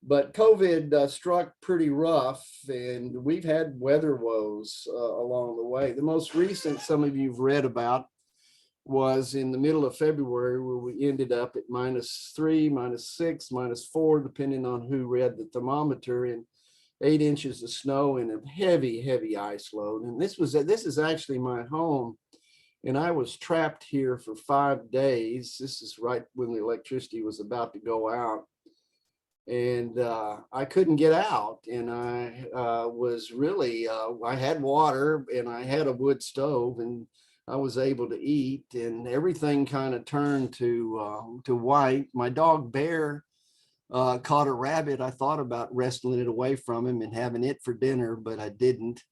But COVID struck pretty rough, and we've had weather woes along the way. The most recent, some of you've read about, was in the middle of February, where we ended up at -3, -6, -4, depending on who read the thermometer, and 8 inches of snow and a heavy ice load. And this is actually my home. And I was trapped here for 5 days. This is right when the electricity was about to go out. And I couldn't get out. And I was really, I had water and I had a wood stove, and I was able to eat, and everything kind of turned to white. My dog Bear caught a rabbit. I thought about wrestling it away from him and having it for dinner, but I didn't.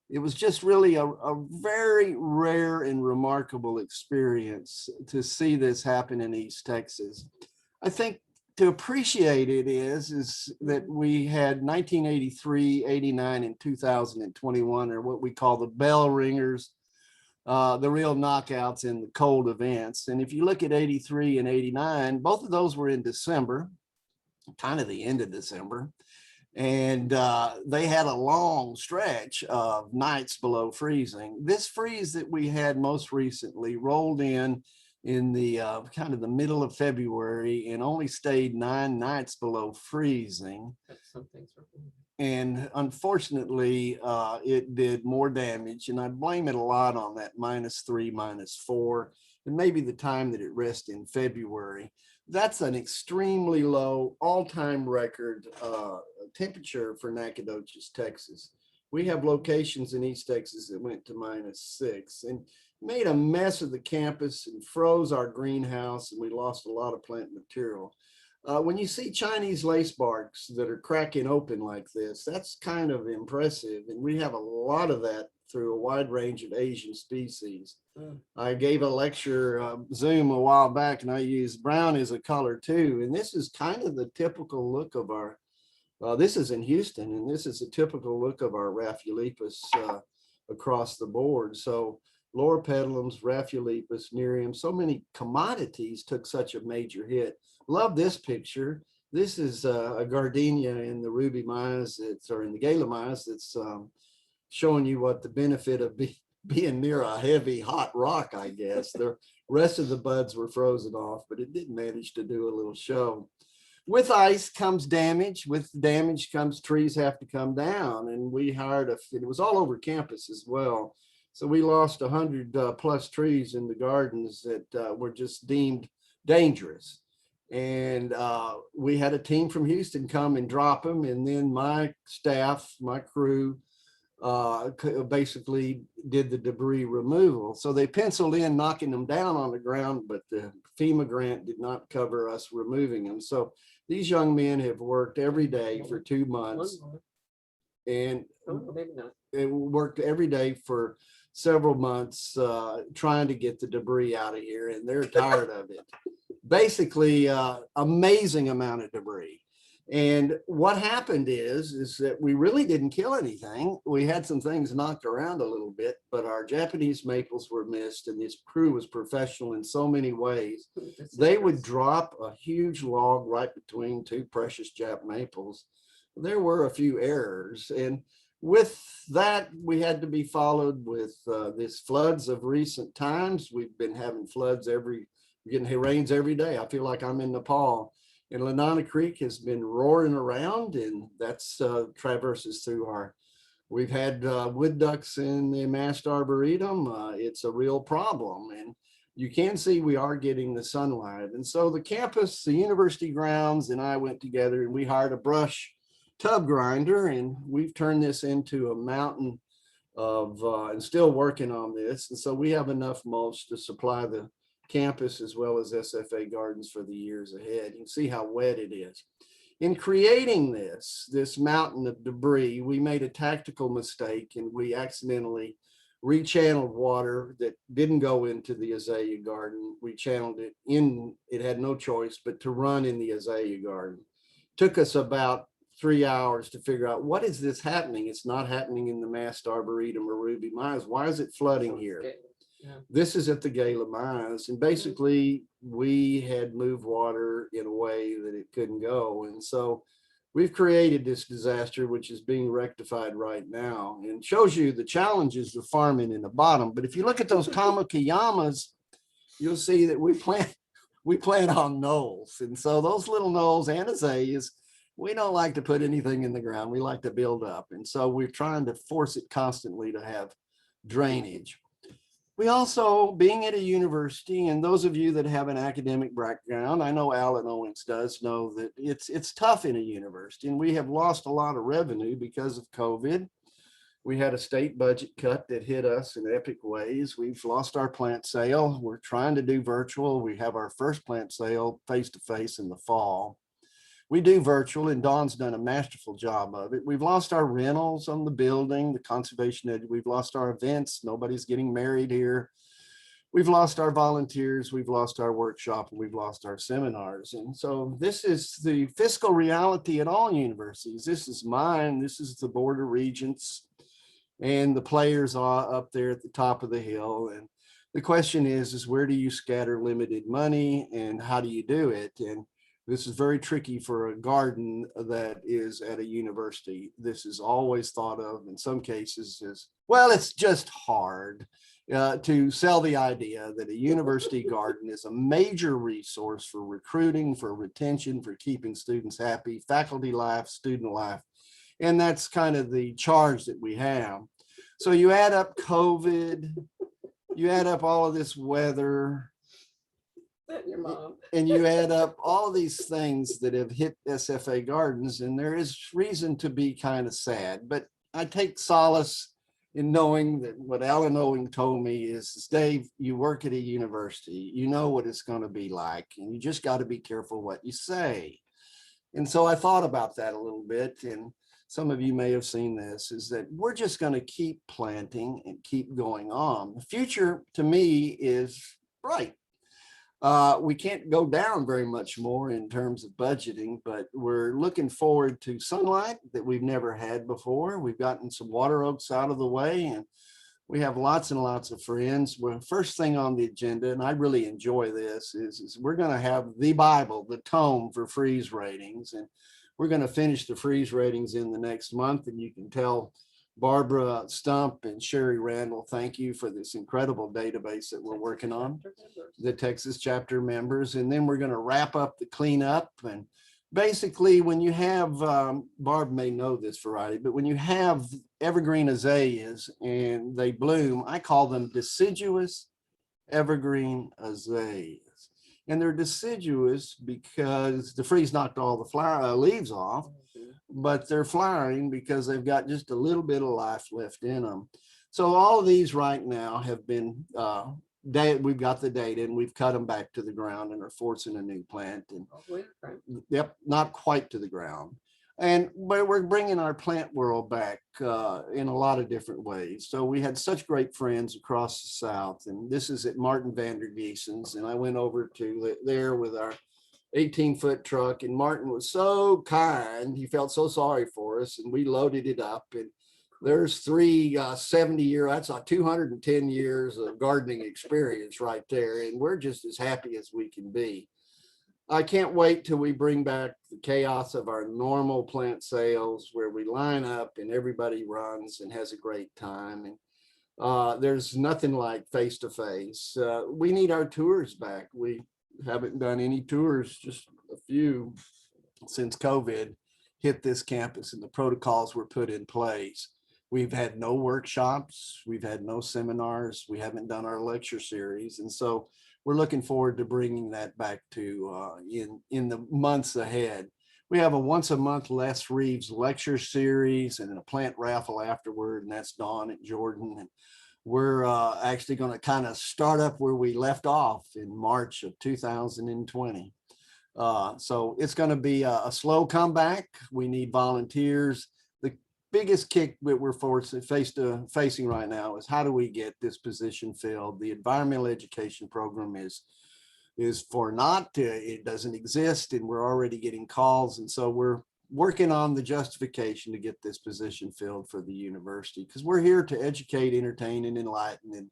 It was just really a very rare and remarkable experience to see this happen in East Texas. I think to appreciate it is that we had 1983, 89, and 2021 are what we call the bell ringers, the real knockouts in the cold events. And if you look at 83 and 89, both of those were in December, kind of the end of December. And they had a long stretch of nights below freezing. This freeze that we had most recently rolled in the kind of the middle of February and only stayed 9 nights below freezing. And unfortunately, it did more damage. And I blame it a lot on that -3, -4, and maybe the time that it rested in February. That's an extremely low all-time record temperature for Nacogdoches, Texas. We have locations in East Texas that went to -6 and made a mess of the campus and froze our greenhouse, and we lost a lot of plant material. When you see Chinese lace barks that are cracking open like this, that's kind of impressive. And we have a lot of that through a wide range of Asian species. I gave a lecture Zoom a while back, and I used brown as a color too. And this is kind of the typical look of our, this is in Houston, and this is a typical look of our Rhaphilepis across the board. So Loropetalums, Rhaphilepis, Nerium, so many commodities took such a major hit. Love this picture. This is a gardenia in the Ruby Mize, or in the Gala Mize, that's showing you what the benefit of being near a heavy, hot rock, I guess. The rest of the buds were frozen off, but it did manage to do a little show. With ice comes damage. With damage comes trees have to come down. And we hired it was all over campus as well. So we lost 100 plus trees in the gardens that were just deemed dangerous. And we had a team from Houston come and drop them. And then my staff, my crew, basically did the debris removal. So they penciled in knocking them down on the ground, but the FEMA grant did not cover us removing them. So these young men have worked every day for 2 months, One more. and Oh, maybe not. it worked every day for several months trying to get the debris out of here, and they're tired of it. Basically, amazing amount of debris. And what happened is that we really didn't kill anything. We had some things knocked around a little bit, but our Japanese maples were missed, and this crew was professional in so many ways. They would drop a huge log right between two precious Jap maples. There were a few errors, and with that, we had to be followed with this floods of recent times. We've been having floods getting rains every day. I feel like I'm in Nepal. And Lenana Creek has been roaring around, and that's traverses through we've had wood ducks in the mast arboretum. It's a real problem, and you can see we are getting the sunlight. And so the campus, the university grounds, and I went together and we hired a brush tub grinder, and we've turned this into a mountain of, and still working on this. And so we have enough mulch to supply the campus as well as SFA Gardens for the years ahead. You can see how wet it is. In creating this mountain of debris, we made a tactical mistake, and we accidentally rechanneled water that didn't go into the azalea garden. We channeled it in, it had no choice but to run in the azalea garden. Took us about 3 hours to figure out, what is this happening? It's not happening in the mast arboretum or Ruby Mines. Why is it flooding here? Yeah. This is at the Gala Mines, and basically we had moved water in a way that it couldn't go. And so we've created this disaster, which is being rectified right now, and shows you the challenges of farming in the bottom. But if you look at those Tamakayamas, you'll see that we plant on knolls. And so those little knolls and azaleas, we don't like to put anything in the ground. We like to build up. And so we're trying to force it constantly to have drainage. We also, being at a university, and those of you that have an academic background, I know Alan Owens does know that it's tough in a university, and we have lost a lot of revenue because of COVID. We had a state budget cut that hit us in epic ways. We've lost our plant sale. We're trying to do virtual. We have our first plant sale face-to-face in the fall. We do virtual, and Dawn's done a masterful job of it. We've lost our rentals on the building, the conservation edge. We've lost our events. Nobody's getting married here. We've lost our volunteers. We've lost our workshop, and we've lost our seminars. And so this is the fiscal reality at all universities. This is mine. This is the Board of Regents, and the players are up there at the top of the hill. And the question is where do you scatter limited money, and how do you do it? And this is very tricky for a garden that is at a university. This is always thought of in some cases as, well, it's just hard to sell the idea that a university garden is a major resource for recruiting, for retention, for keeping students happy, faculty life, student life. And that's kind of the charge that we have. So you add up COVID, you add up all of this weather, Your mom. and you add up all these things that have hit SFA Gardens, and there is reason to be kind of sad. But I take solace in knowing that what Alan Owing told me is, Dave, you work at a university, you know what it's going to be like, and you just got to be careful what you say. And so I thought about that a little bit, and some of you may have seen this, is that we're just going to keep planting and keep going on. The future to me is bright. We can't go down very much more in terms of budgeting, but we're looking forward to sunlight that we've never had before. We've gotten some water oaks out of the way, and we have lots and lots of friends. Well, first thing on the agenda, and I really enjoy this, is we're going to have the Bible, the tome for freeze ratings, and we're going to finish the freeze ratings in the next month. And you can tell Barbara Stump and Sherry Randall, thank you for this incredible database that we're working on, the Texas chapter members. And then we're going to wrap up the cleanup. And basically, when you have, Barb may know this variety, but when you have evergreen azaleas and they bloom, I call them deciduous evergreen azaleas. And they're deciduous because the freeze knocked all the leaves off. but they're flowering because they've got just a little bit of life left in them. So all of these right now have been, we've got the data and we've cut them back to the ground and are forcing a new plant. And yep, not quite to the ground. And but we're bringing our plant world back in a lot of different ways. So we had such great friends across the South, and this is at Martin Vander Giesen's, and I went over to there with our 18-foot truck, and Martin was so kind. He felt so sorry for us, and we loaded it up. And there's three 70-year, that's 210 years of gardening experience right there, and we're just as happy as we can be. I can't wait till we bring back the chaos of our normal plant sales where we line up and everybody runs and has a great time. And there's nothing like face-to-face. We need our tours back. We haven't done any tours, just a few since COVID hit this campus and the protocols were put in place. We've had no workshops. We've had no seminars. We haven't done our lecture series. And so we're looking forward to bringing that back to in the months ahead. We have a once a month Les Reeves lecture series and a plant raffle afterward, and that's Dawn at Jordan. And we're actually going to kind of start up where we left off in March of 2020. So it's going to be a slow comeback. We need volunteers. The biggest kick that we're facing right now is how do we get this position filled? The environmental education program is for naught. It doesn't exist, and we're already getting calls. And so we're working on the justification to get this position filled for the university, because we're here to educate, entertain, and enlighten. And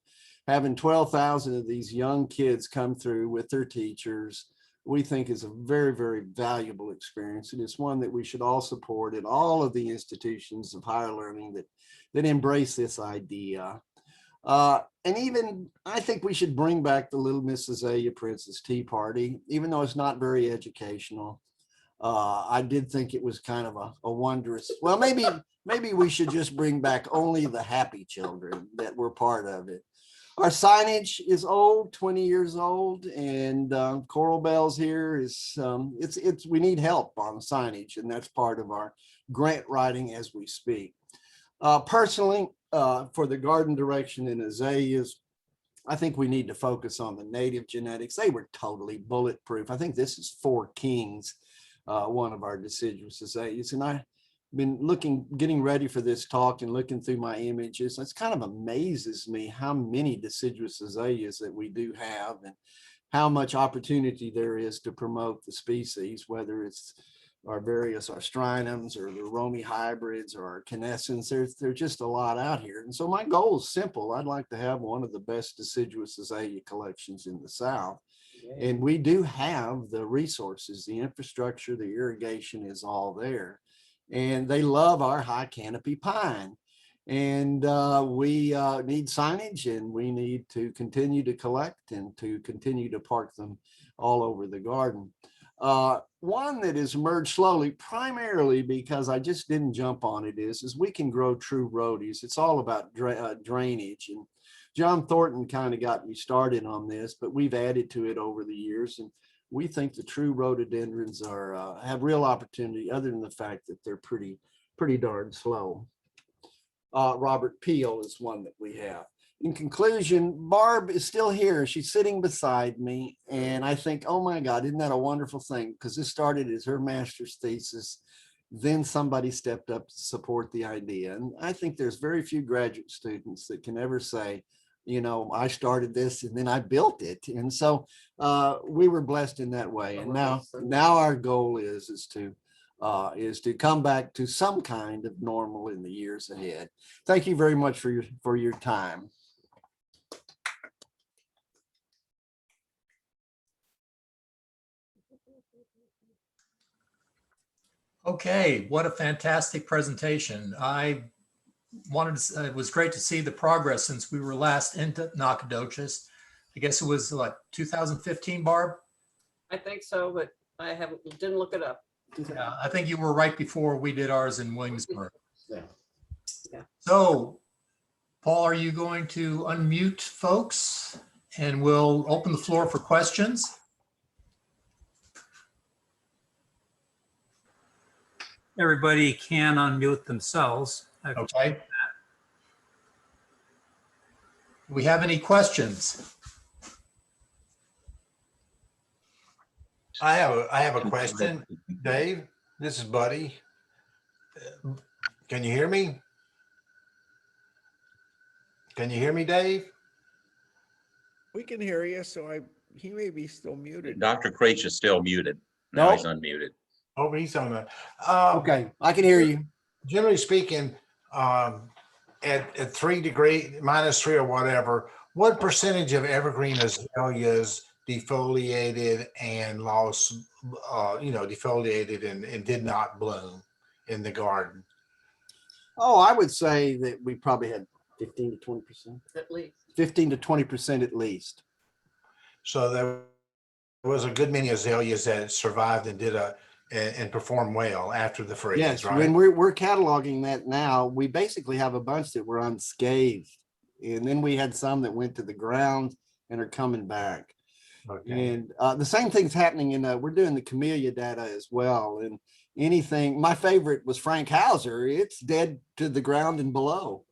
having 12,000 of these young kids come through with their teachers, we think is a very, very valuable experience. And it's one that we should all support at all of the institutions of higher learning that embrace this idea. And even I think we should bring back the Little Miss Azalea Princess Tea Party, even though it's not very educational. I did think it was kind of a wondrous, well, maybe we should just bring back only the happy children that were part of it. Our signage is old, 20 years old, and Coral Bells here is, we need help on signage, and that's part of our grant writing as we speak. Personally, for the garden direction in azaleas, I think we need to focus on the native genetics. They were totally bulletproof. I think this is Four Kings, one of our deciduous azaleas, and I've been getting ready for this talk and looking through my images. It's kind of amazes me how many deciduous azaleas that we do have and how much opportunity there is to promote the species, whether it's our various Astrinums or the Romy hybrids or our Canescens. There's just a lot out here. And so my goal is simple. I'd like to have one of the best deciduous azalea collections in the South. And we do have the resources, the infrastructure, the irrigation is all there. And they love our high canopy pine. And we need signage, and we need to continue to collect and to continue to park them all over the garden. One that has emerged slowly, primarily because I just didn't jump on it, is we can grow true rhodies. It's all about drainage. And John Thornton kind of got me started on this, but we've added to it over the years. And we think the true rhododendrons are have real opportunity, other than the fact that they're pretty darn slow. Robert Peel is one that we have. In conclusion, Barb is still here. She's sitting beside me, and I think, oh my God, isn't that a wonderful thing? Because this started as her master's thesis. Then somebody stepped up to support the idea. And I think there's very few graduate students that can ever say, you know, I started this and then I built it. And so we were blessed in that way. And now our goal is to come back to some kind of normal in the years ahead. Thank you very much for your time. Okay, what a fantastic presentation. It was great to see the progress since we were last into Nacogdoches. I guess it was like 2015, Barb? I think so, but I didn't look it up. Yeah, I think you were right before we did ours in Williamsburg. Yeah. So, Paul, are you going to unmute folks? And we'll open the floor for questions. everybody can unmute themselves. Okay. Do we have any questions? I have a question, Dave. This is Buddy. Can you hear me? Can you hear me, Dave? We can hear you, so he may be still muted. Dr. Creech is still muted. Now he's unmuted. Oh, he's on the. Okay, I can hear you. Generally speaking, at 3 degree, -3 or whatever, what percentage of evergreen azaleas defoliated and lost, defoliated and did not bloom in the garden? Oh, I would say that we probably had 15 to 20%, At least. 15 to 20% at least. So there was a good many azaleas that survived and and performed well after the freeze, Yes, right? when we're cataloging that now, we basically have a bunch that were unscathed. And then we had some that went to the ground and are coming back. Okay. And the same thing's happening we're doing the camellia data as well. And my favorite was Frank Hauser. It's dead to the ground and below.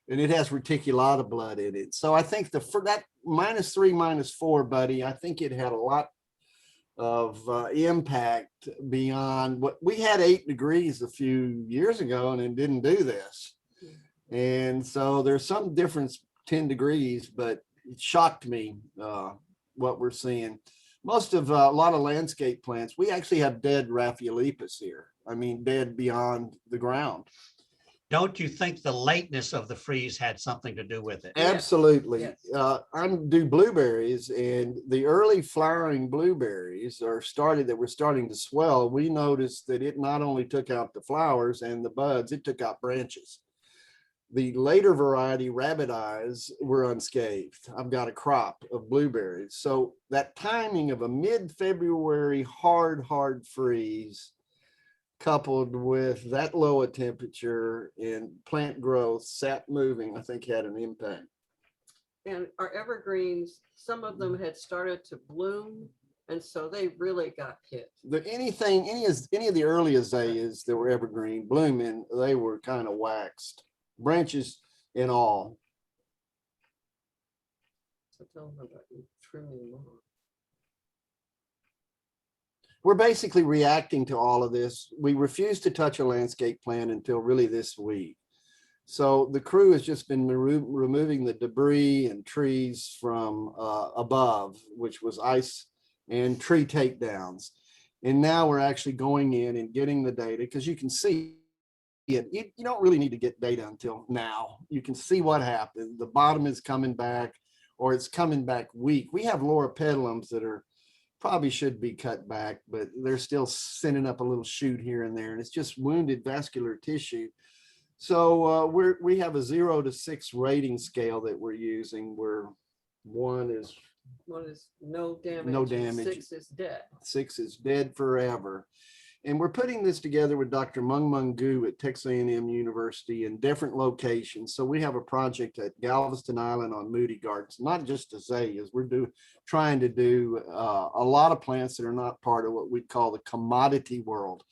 And it has reticulata blood in it. So I think for that -3, -4, Buddy, I think it had a lot of impact beyond what we had. 8 degrees a few years ago and it didn't do this. And so there's some difference, 10 degrees, but it shocked me what we're seeing. Most of a lot of landscape plants, we actually have dead Raphiolipus here. I mean, dead beyond the ground. Don't you think the lateness of the freeze had something to do with it? Absolutely. Yes. I do blueberries, and the early flowering blueberries were starting to swell. We noticed that it not only took out the flowers and the buds, it took out branches. The later variety, rabbit eyes, were unscathed. I've got a crop of blueberries. So that timing of a mid-February hard freeze coupled with that low a temperature and plant growth, sap moving, I think had an impact. And our evergreens, some of them had started to bloom, and so they really got hit. Any of the early azaleas that were evergreen blooming, they were kind of waxed, branches and all. So tell them about you trimming them off. We're basically reacting to all of this. We refused to touch a landscape plan until really this week. So the crew has just been removing the debris and trees from above, which was ice and tree takedowns. And now we're actually going in and getting the data because you can see it. You don't really need to get data until now. You can see what happened. The bottom is coming back or it's coming back weak. We have loropetalums that are probably should be cut back, but they're still sending up a little shoot here and there, and it's just wounded vascular tissue. So we have a 0 to 6 rating scale that we're using, where 1 is no damage. No and damage. 6 is dead. 6 is dead forever. And we're putting this together with Dr. Mung Mung Gu at Texas A&M University in different locations. So we have a project at Galveston Island on Moody Gardens, not just azaleas. We're trying to do a lot of plants that are not part of what we call the commodity world.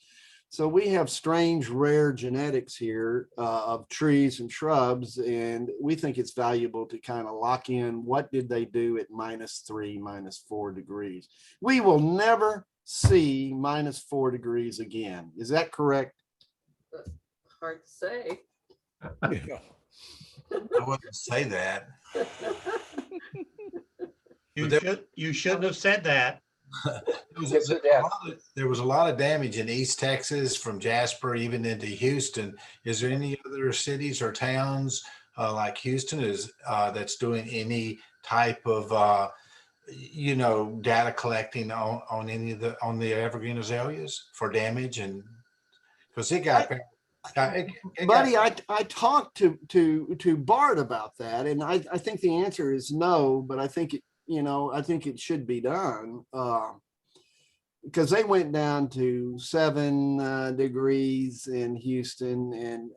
So we have strange, rare genetics here of trees and shrubs, and we think it's valuable to kind of lock in what did they do at -3, -4 degrees. We will never see -4 degrees again. Is that correct? Hard to say. I wouldn't say that. You shouldn't have said that. There was a lot of damage in East Texas from Jasper even into Houston. Is there any other cities or towns like Houston that's doing any type of data collecting on any of the evergreen azaleas for damage? And because Buddy, I talked to Bart about that, and I think the answer is no, but I think it should be done because they went down to 7 degrees in Houston, and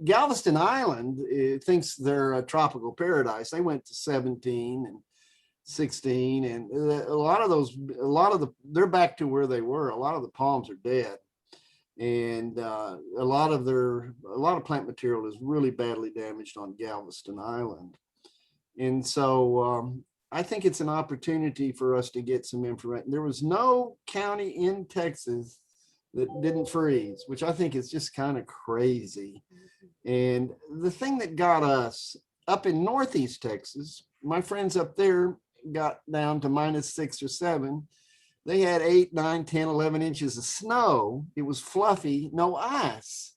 Galveston Island thinks they're a tropical paradise. They went to 17 and 16, and they're back to where they were. A lot of the palms are dead. And a lot of plant material is really badly damaged on Galveston Island. And so I think it's an opportunity for us to get some information. There was no county in Texas that didn't freeze, which I think is just kind of crazy. And the thing that got us up in Northeast Texas, my friends up there got down to -6 or 7. They had 8, 9, 10, 11 inches of snow. It was fluffy, no ice.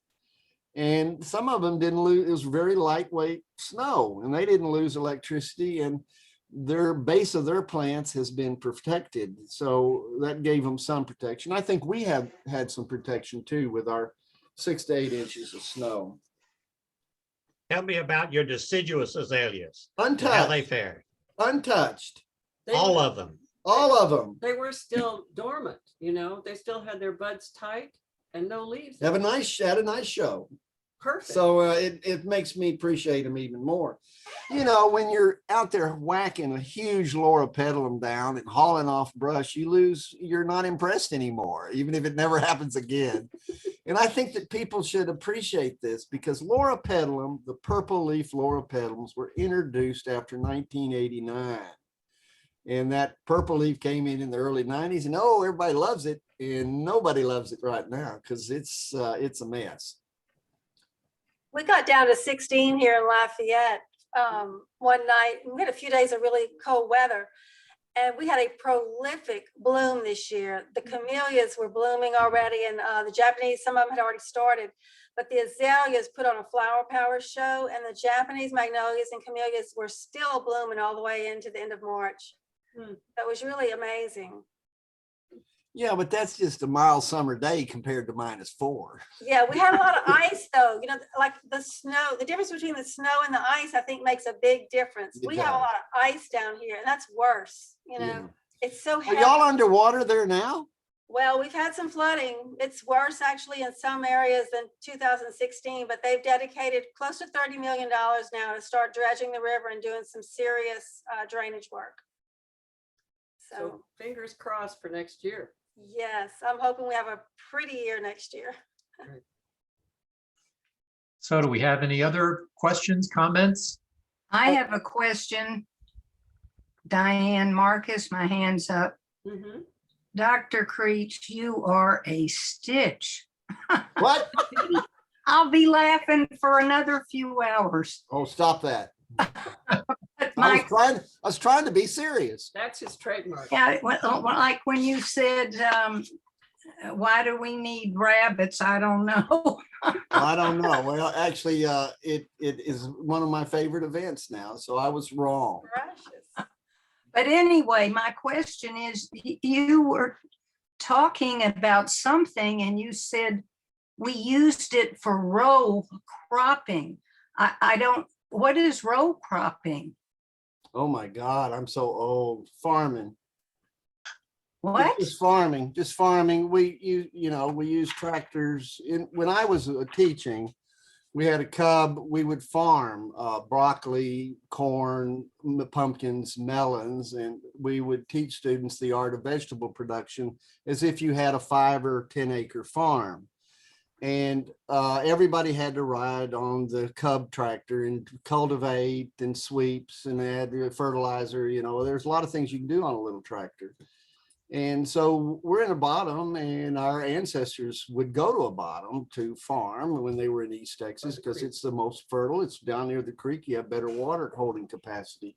And some of them didn't lose, it was very lightweight snow, and they didn't lose electricity, and their base of their plants has been protected. So that gave them some protection. I think we have had some protection too with our 6 to 8 inches of snow. Tell me about your deciduous azaleas. and How Untouched, they fared. untouched, They All were- of them. all of them. They were still dormant, you know, they still had their buds tight and no leaves. Had a nice show. Perfect. So it makes me appreciate them even more. You know, when you're out there whacking a huge loropetalum down and hauling off brush, you're not impressed anymore, even if it never happens again. And I think that people should appreciate this, because loropetalum, the purple leaf loropetalums, were introduced after 1989. And that purple leaf came in the early 90s, and everybody loves it, and nobody loves it right now because it's a mess. We got down to 16 here in Lafayette one night. We had a few days of really cold weather, and we had a prolific bloom this year. The camellias were blooming already, and the Japanese, some of them had already started, but the azaleas put on a flower power show, and the Japanese magnolias and camellias were still blooming all the way into the end of March. That was really amazing. Yeah, but that's just a mild summer day compared to -4. Yeah, we had a lot of ice though, you know, like the snow, the difference between the snow and the ice, I think makes a big difference. It We have a does. lot of ice down here, and that's worse, you know, Yeah. it's so Are heavy. y'all underwater there now? Well, we've had some flooding. It's worse actually in some areas than 2016, but they've dedicated close to $30 million now to start dredging the river and doing some serious drainage work. So fingers crossed for next year. Yes, I'm hoping we have a pretty year next year. So do we have any other questions, comments? I have a question. Diane Marcus, my hand's up. Mhm. Dr. Creech, you are a stitch. What? I'll be laughing for another few hours. Oh, stop that. But I my, was trying to be serious. That's his trademark. yeah, like when you said, why do we need rabbits? I don't know. I don't know. Well, actually, it is one of my favorite events now, so I was wrong. Precious. But anyway, my question is, you were talking about something and you said we used it for row cropping. I don't, what is row cropping? Oh my God, I'm so old. Farming. What? Just farming. We use tractors. When I was teaching, we had a cub. We would farm broccoli, corn, pumpkins, melons, and we would teach students the art of vegetable production as if you had a 5 or 10 acre farm. And everybody had to ride on the cub tractor and cultivate and sweeps and add fertilizer. You know, there's a lot of things you can do on a little tractor. And so we're in a bottom, and our ancestors would go to a bottom to farm when they were in East Texas because it's the most fertile. It's down near the creek. You have better water holding capacity.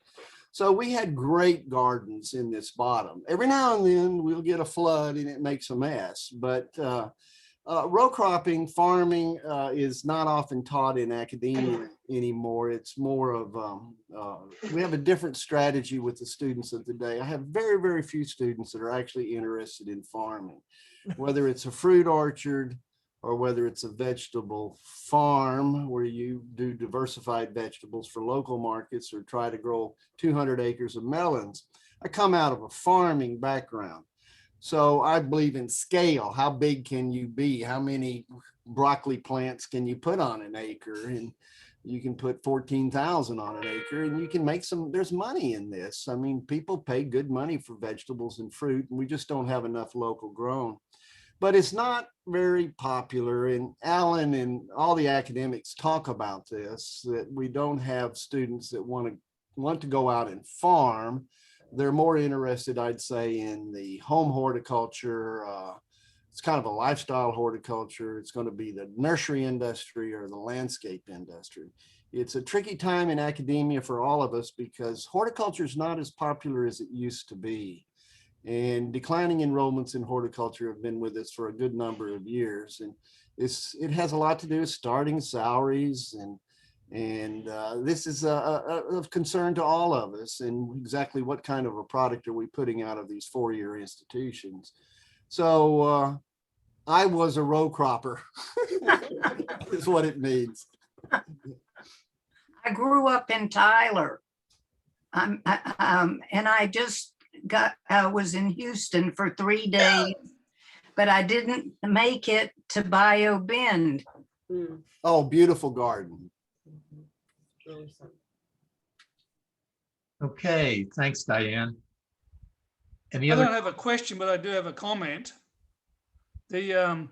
So we had great gardens in this bottom. Every now and then we'll get a flood and it makes a mess, but row cropping, farming is not often taught in academia anymore. It's more of, we have a different strategy with the students of the day. I have very, very few students that are actually interested in farming, whether it's a fruit orchard or whether it's a vegetable farm where you do diversified vegetables for local markets or try to grow 200 acres of melons. I come out of a farming background. So I believe in scale. How big can you be? How many broccoli plants can you put on an acre? And you can put 14,000 on an acre and you can make there's money in this. I mean, people pay good money for vegetables and fruit, and we just don't have enough local grown. but it's not very popular. And Alan and all the academics talk about this, that we don't have students that want to go out and farm. They're more interested, I'd say, in the home horticulture. It's kind of a lifestyle horticulture. It's going to be the nursery industry or the landscape industry. It's a tricky time in academia for all of us because horticulture is not as popular as it used to be. And declining enrollments in horticulture have been with us for a good number of years. And it has a lot to do with starting salaries, and this is of concern to all of us, and exactly what kind of a product are we putting out of these four-year institutions. So I was a row cropper is what it means. I grew up in Tyler. And I just I was in Houston for 3 days, but I didn't make it to Bio Bend. Oh, beautiful garden. Okay, thanks, Diane. Any I other? don't have a question, but I do have a comment. I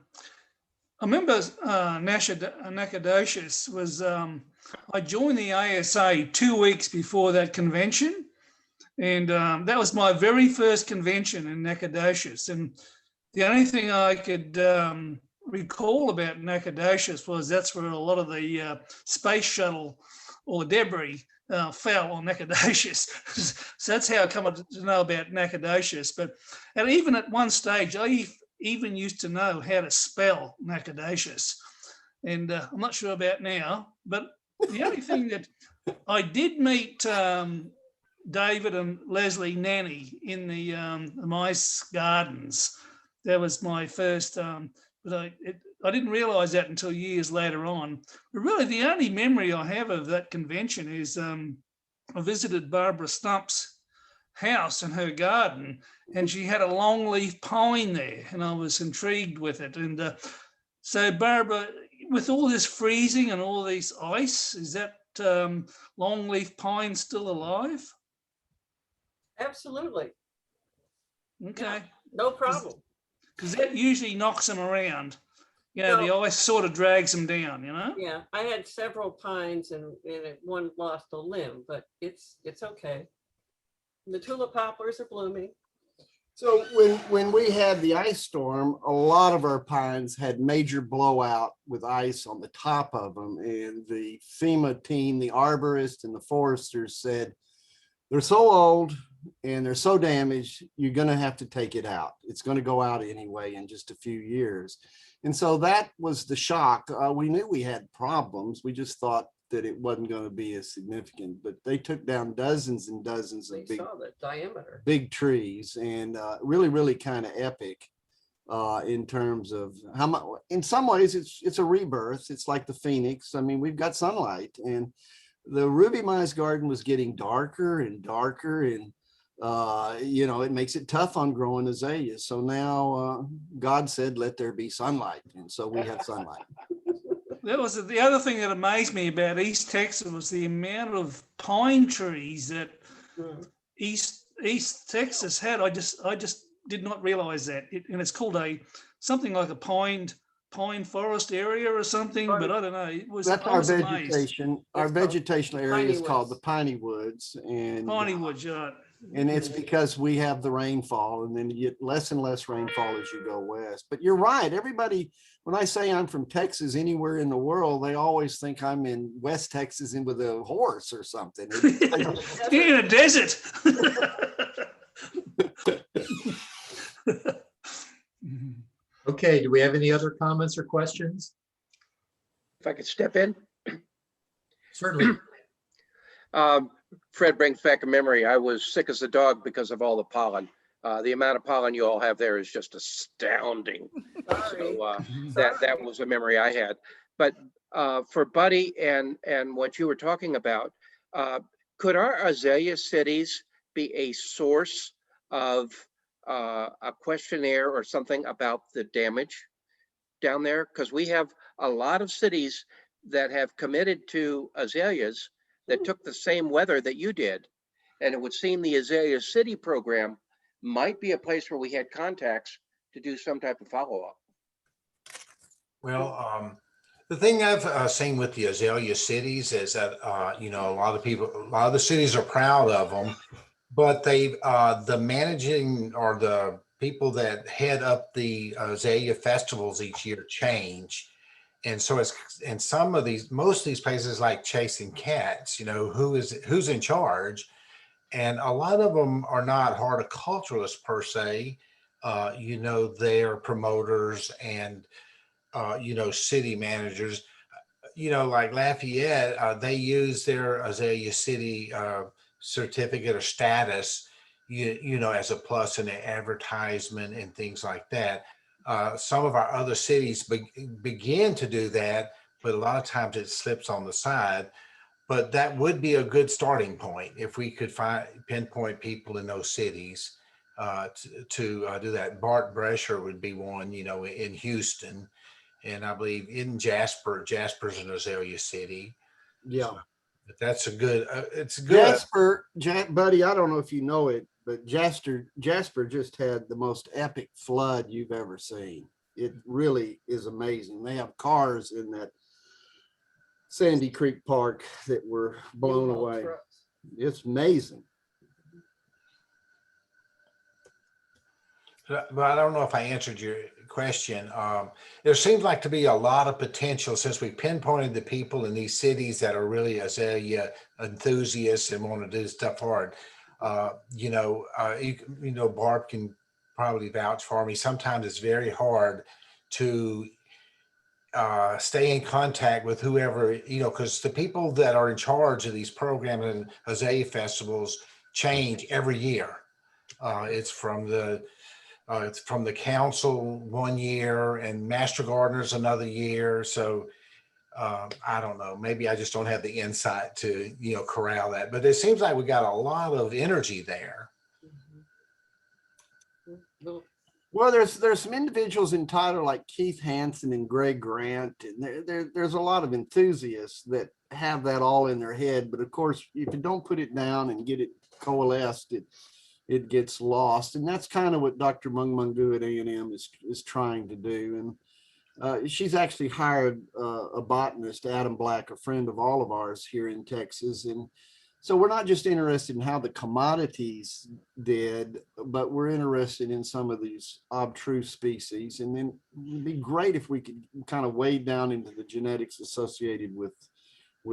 remember Nacogdoches was, I joined the ASA 2 weeks before that convention. And that was my very first convention in Nacogdoches. And the only thing I could recall about Nacogdoches was that's where a lot of the space shuttle or debris fell on Nacogdoches. So that's how I come to know about Nacogdoches. And even at one stage, I even used to know how to spell Nacogdoches. And I'm not sure about now, but the only thing that I did meet David and Leslie Nanny in the mice gardens. That was my first, but I didn't realize that until years later on. But really the only memory I have of that convention is I visited Barbara Stump's house in her garden, and she had a longleaf pine there, and I was intrigued with it. And so Barbara, with all this freezing and all this ice, is that longleaf pine still alive? Absolutely. Okay. Yeah, no problem. Because that usually knocks them around. You know, the ice sort of drags them down, you know? Yeah, I had several pines and one lost a limb, but it's okay. The tulip poplars are blooming. So when we had the ice storm, a lot of our pines had major blowout with ice on the top of them. And the FEMA team, the arborists and the foresters said, they're so old and they're so damaged, you're going to have to take it out. It's going to go out anyway in just a few years. And so that was the shock. We knew we had problems. We just thought that it wasn't going to be as significant, but they took down dozens and dozens of big trees, and really kind of epic in terms of how much. In some ways, it's a rebirth. It's like the phoenix. I mean, we've got sunlight, and the Ruby Mize garden was getting darker and darker, and you know, it makes it tough on growing azaleas. So now God said, let there be sunlight. And so we have sunlight. That was the other thing that amazed me about East Texas was the amount of pine trees that East Texas had. I just did not realize that. And it's called something like a pine forest area or something, but I don't know. It was, that's our vegetation. Amazed. Our vegetational area is called the piney woods, and piney woods, yeah. And it's because we have the rainfall, and then you get less and less rainfall as you go west. But you're right. Everybody, when I say I'm from Texas, anywhere in the world, they always think I'm in West Texas and with a horse or something. In a desert. Okay, do we have any other comments or questions? If I could step in. Certainly. Fred brings back a memory. I was sick as a dog because of all the pollen. The amount of pollen you all have there is just astounding. So that was a memory I had. But for Buddy and what you were talking about, could our azalea cities be a source of a questionnaire or something about the damage down there? Because we have a lot of cities that have committed to azaleas that took the same weather that you did. And it would seem the Azalea City program might be a place where we had contacts to do some type of follow-up. Well, the thing I've seen with the azalea cities is that, you know, a lot of the cities are proud of them, but the managing or the people that head up the azalea festivals each year change. And so it's in most of these places like chasing cats, you know, who's in charge. And a lot of them are not horticulturalists per se. You know, they're promoters and, you know, city managers. You know, like Lafayette, they use their Azalea City certificate or status, you know, as a plus in the advertisement and things like that. Some of our other cities begin to do that, but a lot of times it slips on the side. But that would be a good starting point if we could pinpoint people in those cities to do that. Bart Brescher would be one, you know, in Houston, and I believe in Jasper's an Azalea City. Yeah. But that's a good. It's good. Buddy, I don't know if you know it, but Jasper just had the most epic flood you've ever seen. It really is amazing. They have cars in that Sandy Creek Park that were blown away. It's amazing. But I don't know if I answered your question. There seems like to be a lot of potential since we pinpointed the people in these cities that are really azalea enthusiasts and want to do stuff hard. You know, Barb can probably vouch for me. Sometimes it's very hard to stay in contact with whoever, you know, because the people that are in charge of these programs and azalea festivals change every year. It's from the council one year and master gardeners another year. So I don't know, maybe I just don't have the insight to, you know, corral that, but it seems like we got a lot of energy there. Well, there's some individuals in Tyler like Keith Hansen and Greg Grant, and there's a lot of enthusiasts that have that all in their head. But of course, if you don't put it down and get it coalesced, it gets lost. And that's kind of what Dr. Mung Mungu at A&M is trying to do. And she's actually hired a botanist, Adam Black, a friend of all of ours here in Texas. And so we're not just interested in how the commodities did, but we're interested in some of these obtruse species. And then it'd be great if we could kind of wade down into the genetics associated with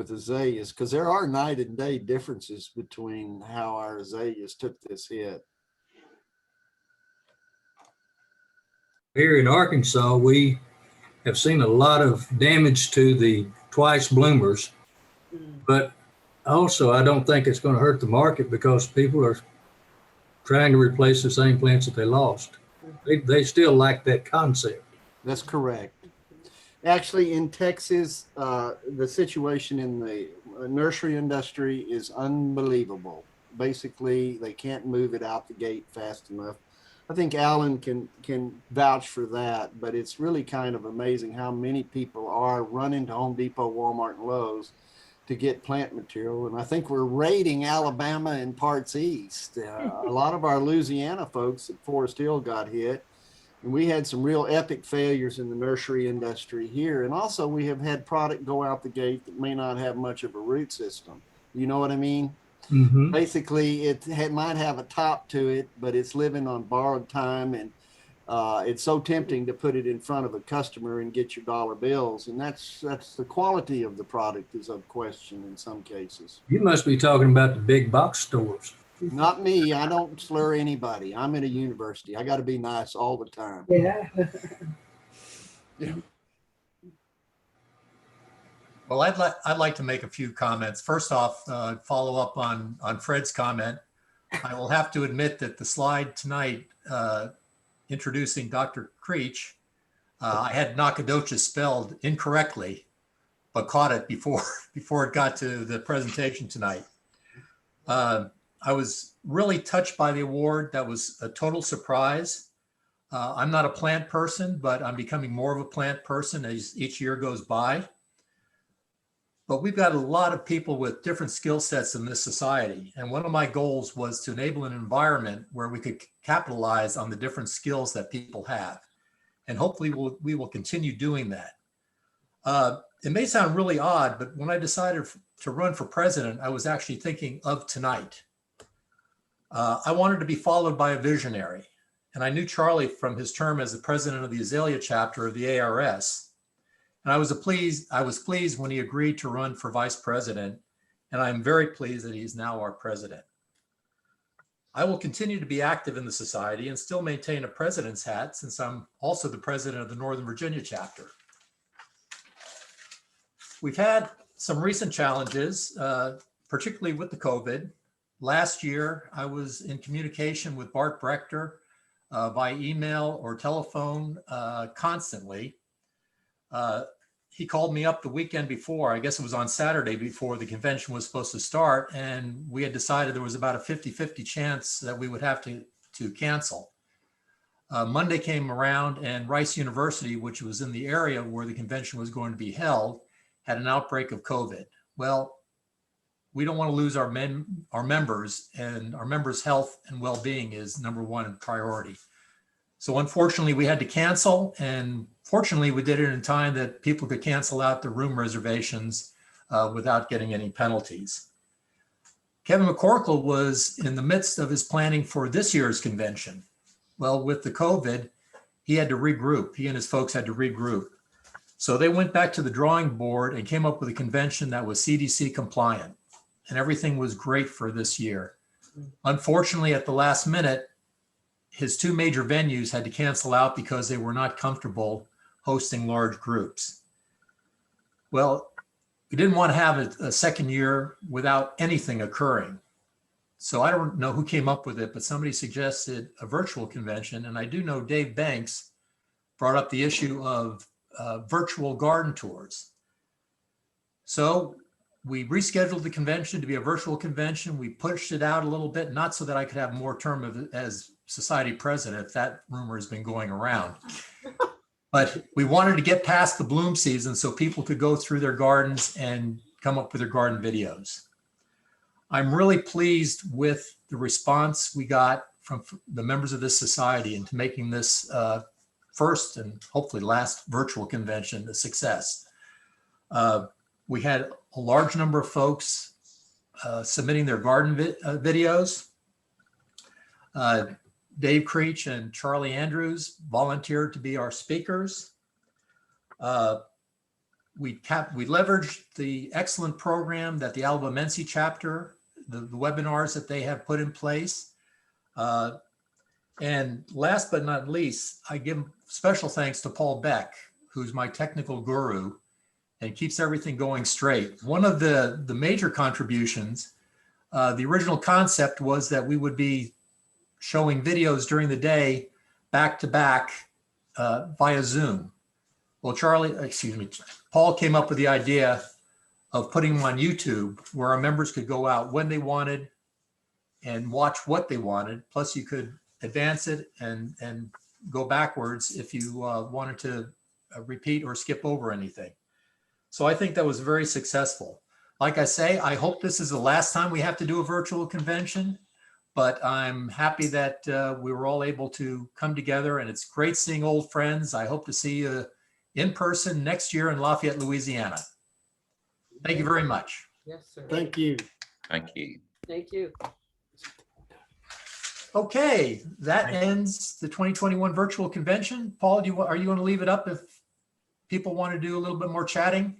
azaleas, because there are night and day differences between how our azaleas took this hit. Here in Arkansas, we have seen a lot of damage to the twice bloomers, but also I don't think it's going to hurt the market because people are trying to replace the same plants that they lost. They still like that concept. That's correct. Actually, in Texas, the situation in the nursery industry is unbelievable. Basically, they can't move it out the gate fast enough. I think Alan can vouch for that, but it's really kind of amazing how many people are running to Home Depot, Walmart, and Lowe's to get plant material. And I think we're raiding Alabama and parts east. A lot of our Louisiana folks at Forest Hill got hit. And we had some real epic failures in the nursery industry here. And also we have had product go out the gate that may not have much of a root system. You know what I mean? Mm-hmm. Basically, it might have a top to it, but it's living on borrowed time. And it's so tempting to put it in front of a customer and get your dollar bills. And that's the quality of the product is of question in some cases. You must be talking about the big box stores. Not me. I don't slur anybody. I'm at a university. I got to be nice all the time. Yeah. Well, I'd like to make a few comments. First off, follow up on Fred's comment. I will have to admit that the slide tonight introducing Dr. Creech, I had Nacogdoches spelled incorrectly, but caught it before it got to the presentation tonight. I was really touched by the award. That was a total surprise. I'm not a plant person, but I'm becoming more of a plant person as each year goes by. The But we've got a lot of people with different skill sets in this society. And one of my goals was to enable an environment where we could capitalize on the different skills that people have. And hopefully we will continue doing that. It may sound really odd, but when I decided to run for president, I was actually thinking of tonight. I wanted to be followed by a visionary. And I knew Charlie from his term as the president of the Azalea chapter of the ARS. And I was pleased when he agreed to run for vice president. And I'm very pleased that he's now our president. I will continue to be active in the society and still maintain a president's hat since I'm also the president of the Northern Virginia chapter. We've had some recent challenges, particularly with the COVID. Last year, I was in communication with Bart Brechter by email or telephone constantly. He called me up the weekend before, I guess it was on Saturday before the convention was supposed to start, and we had decided there was about a 50-50 chance that we would have to cancel. Monday came around and Rice University, which was in the area where the convention was going to be held, had an outbreak of COVID. Well, we don't want to lose our members, and our members' health and well-being is #1 priority. So unfortunately, we had to cancel, and fortunately, we did it in time that people could cancel out their room reservations without getting any penalties. Kevin McCorkle was in the midst of his planning for this year's convention. Well, with the COVID, he had to regroup. He and his folks had to regroup. So they went back to the drawing board and came up with a convention that was CDC compliant, and everything was great for this year. Unfortunately, at the last minute, his 2 major venues had to cancel out because they were not comfortable hosting large groups. Well, we didn't want to have a second year without anything occurring. So I don't know who came up with it, but somebody suggested a virtual convention. And I do know Dave Banks brought up the issue of virtual garden tours. So we rescheduled the convention to be a virtual convention. We pushed it out a little bit, not so that I could have more term as society president, if that rumor has been going around. But we wanted to get past the bloom season so people could go through their gardens and come up with their garden videos. I'm really pleased with the response we got from the members of this society into making this first and hopefully last virtual convention a success. We had a large number of folks submitting their garden videos. Dave Creech and Charlie Andrews volunteered to be our speakers. We leveraged the excellent program that the Alabamense chapter, the webinars that they have put in place. And last but not least, I give special thanks to Paul Beck, who's my technical guru and keeps everything going straight. One of the major contributions, the original concept was that we would be showing videos during the day back to back via Zoom. Well, Paul came up with the idea of putting them on YouTube where our members could go out when they wanted and watch what they wanted. Plus you could advance it and go backwards if you wanted to repeat or skip over anything. So I think that was very successful. Like I say, I hope this is the last time we have to do a virtual convention, but I'm happy that we were all able to come together, and it's great seeing old friends. I hope to see you in person next year in Lafayette, Louisiana. Thank you very much. Yes, sir. Thank you. Thank you. Thank you. Okay, that ends the 2021 virtual convention. Paul, are you going to leave it up if people want to do a little bit more chatting?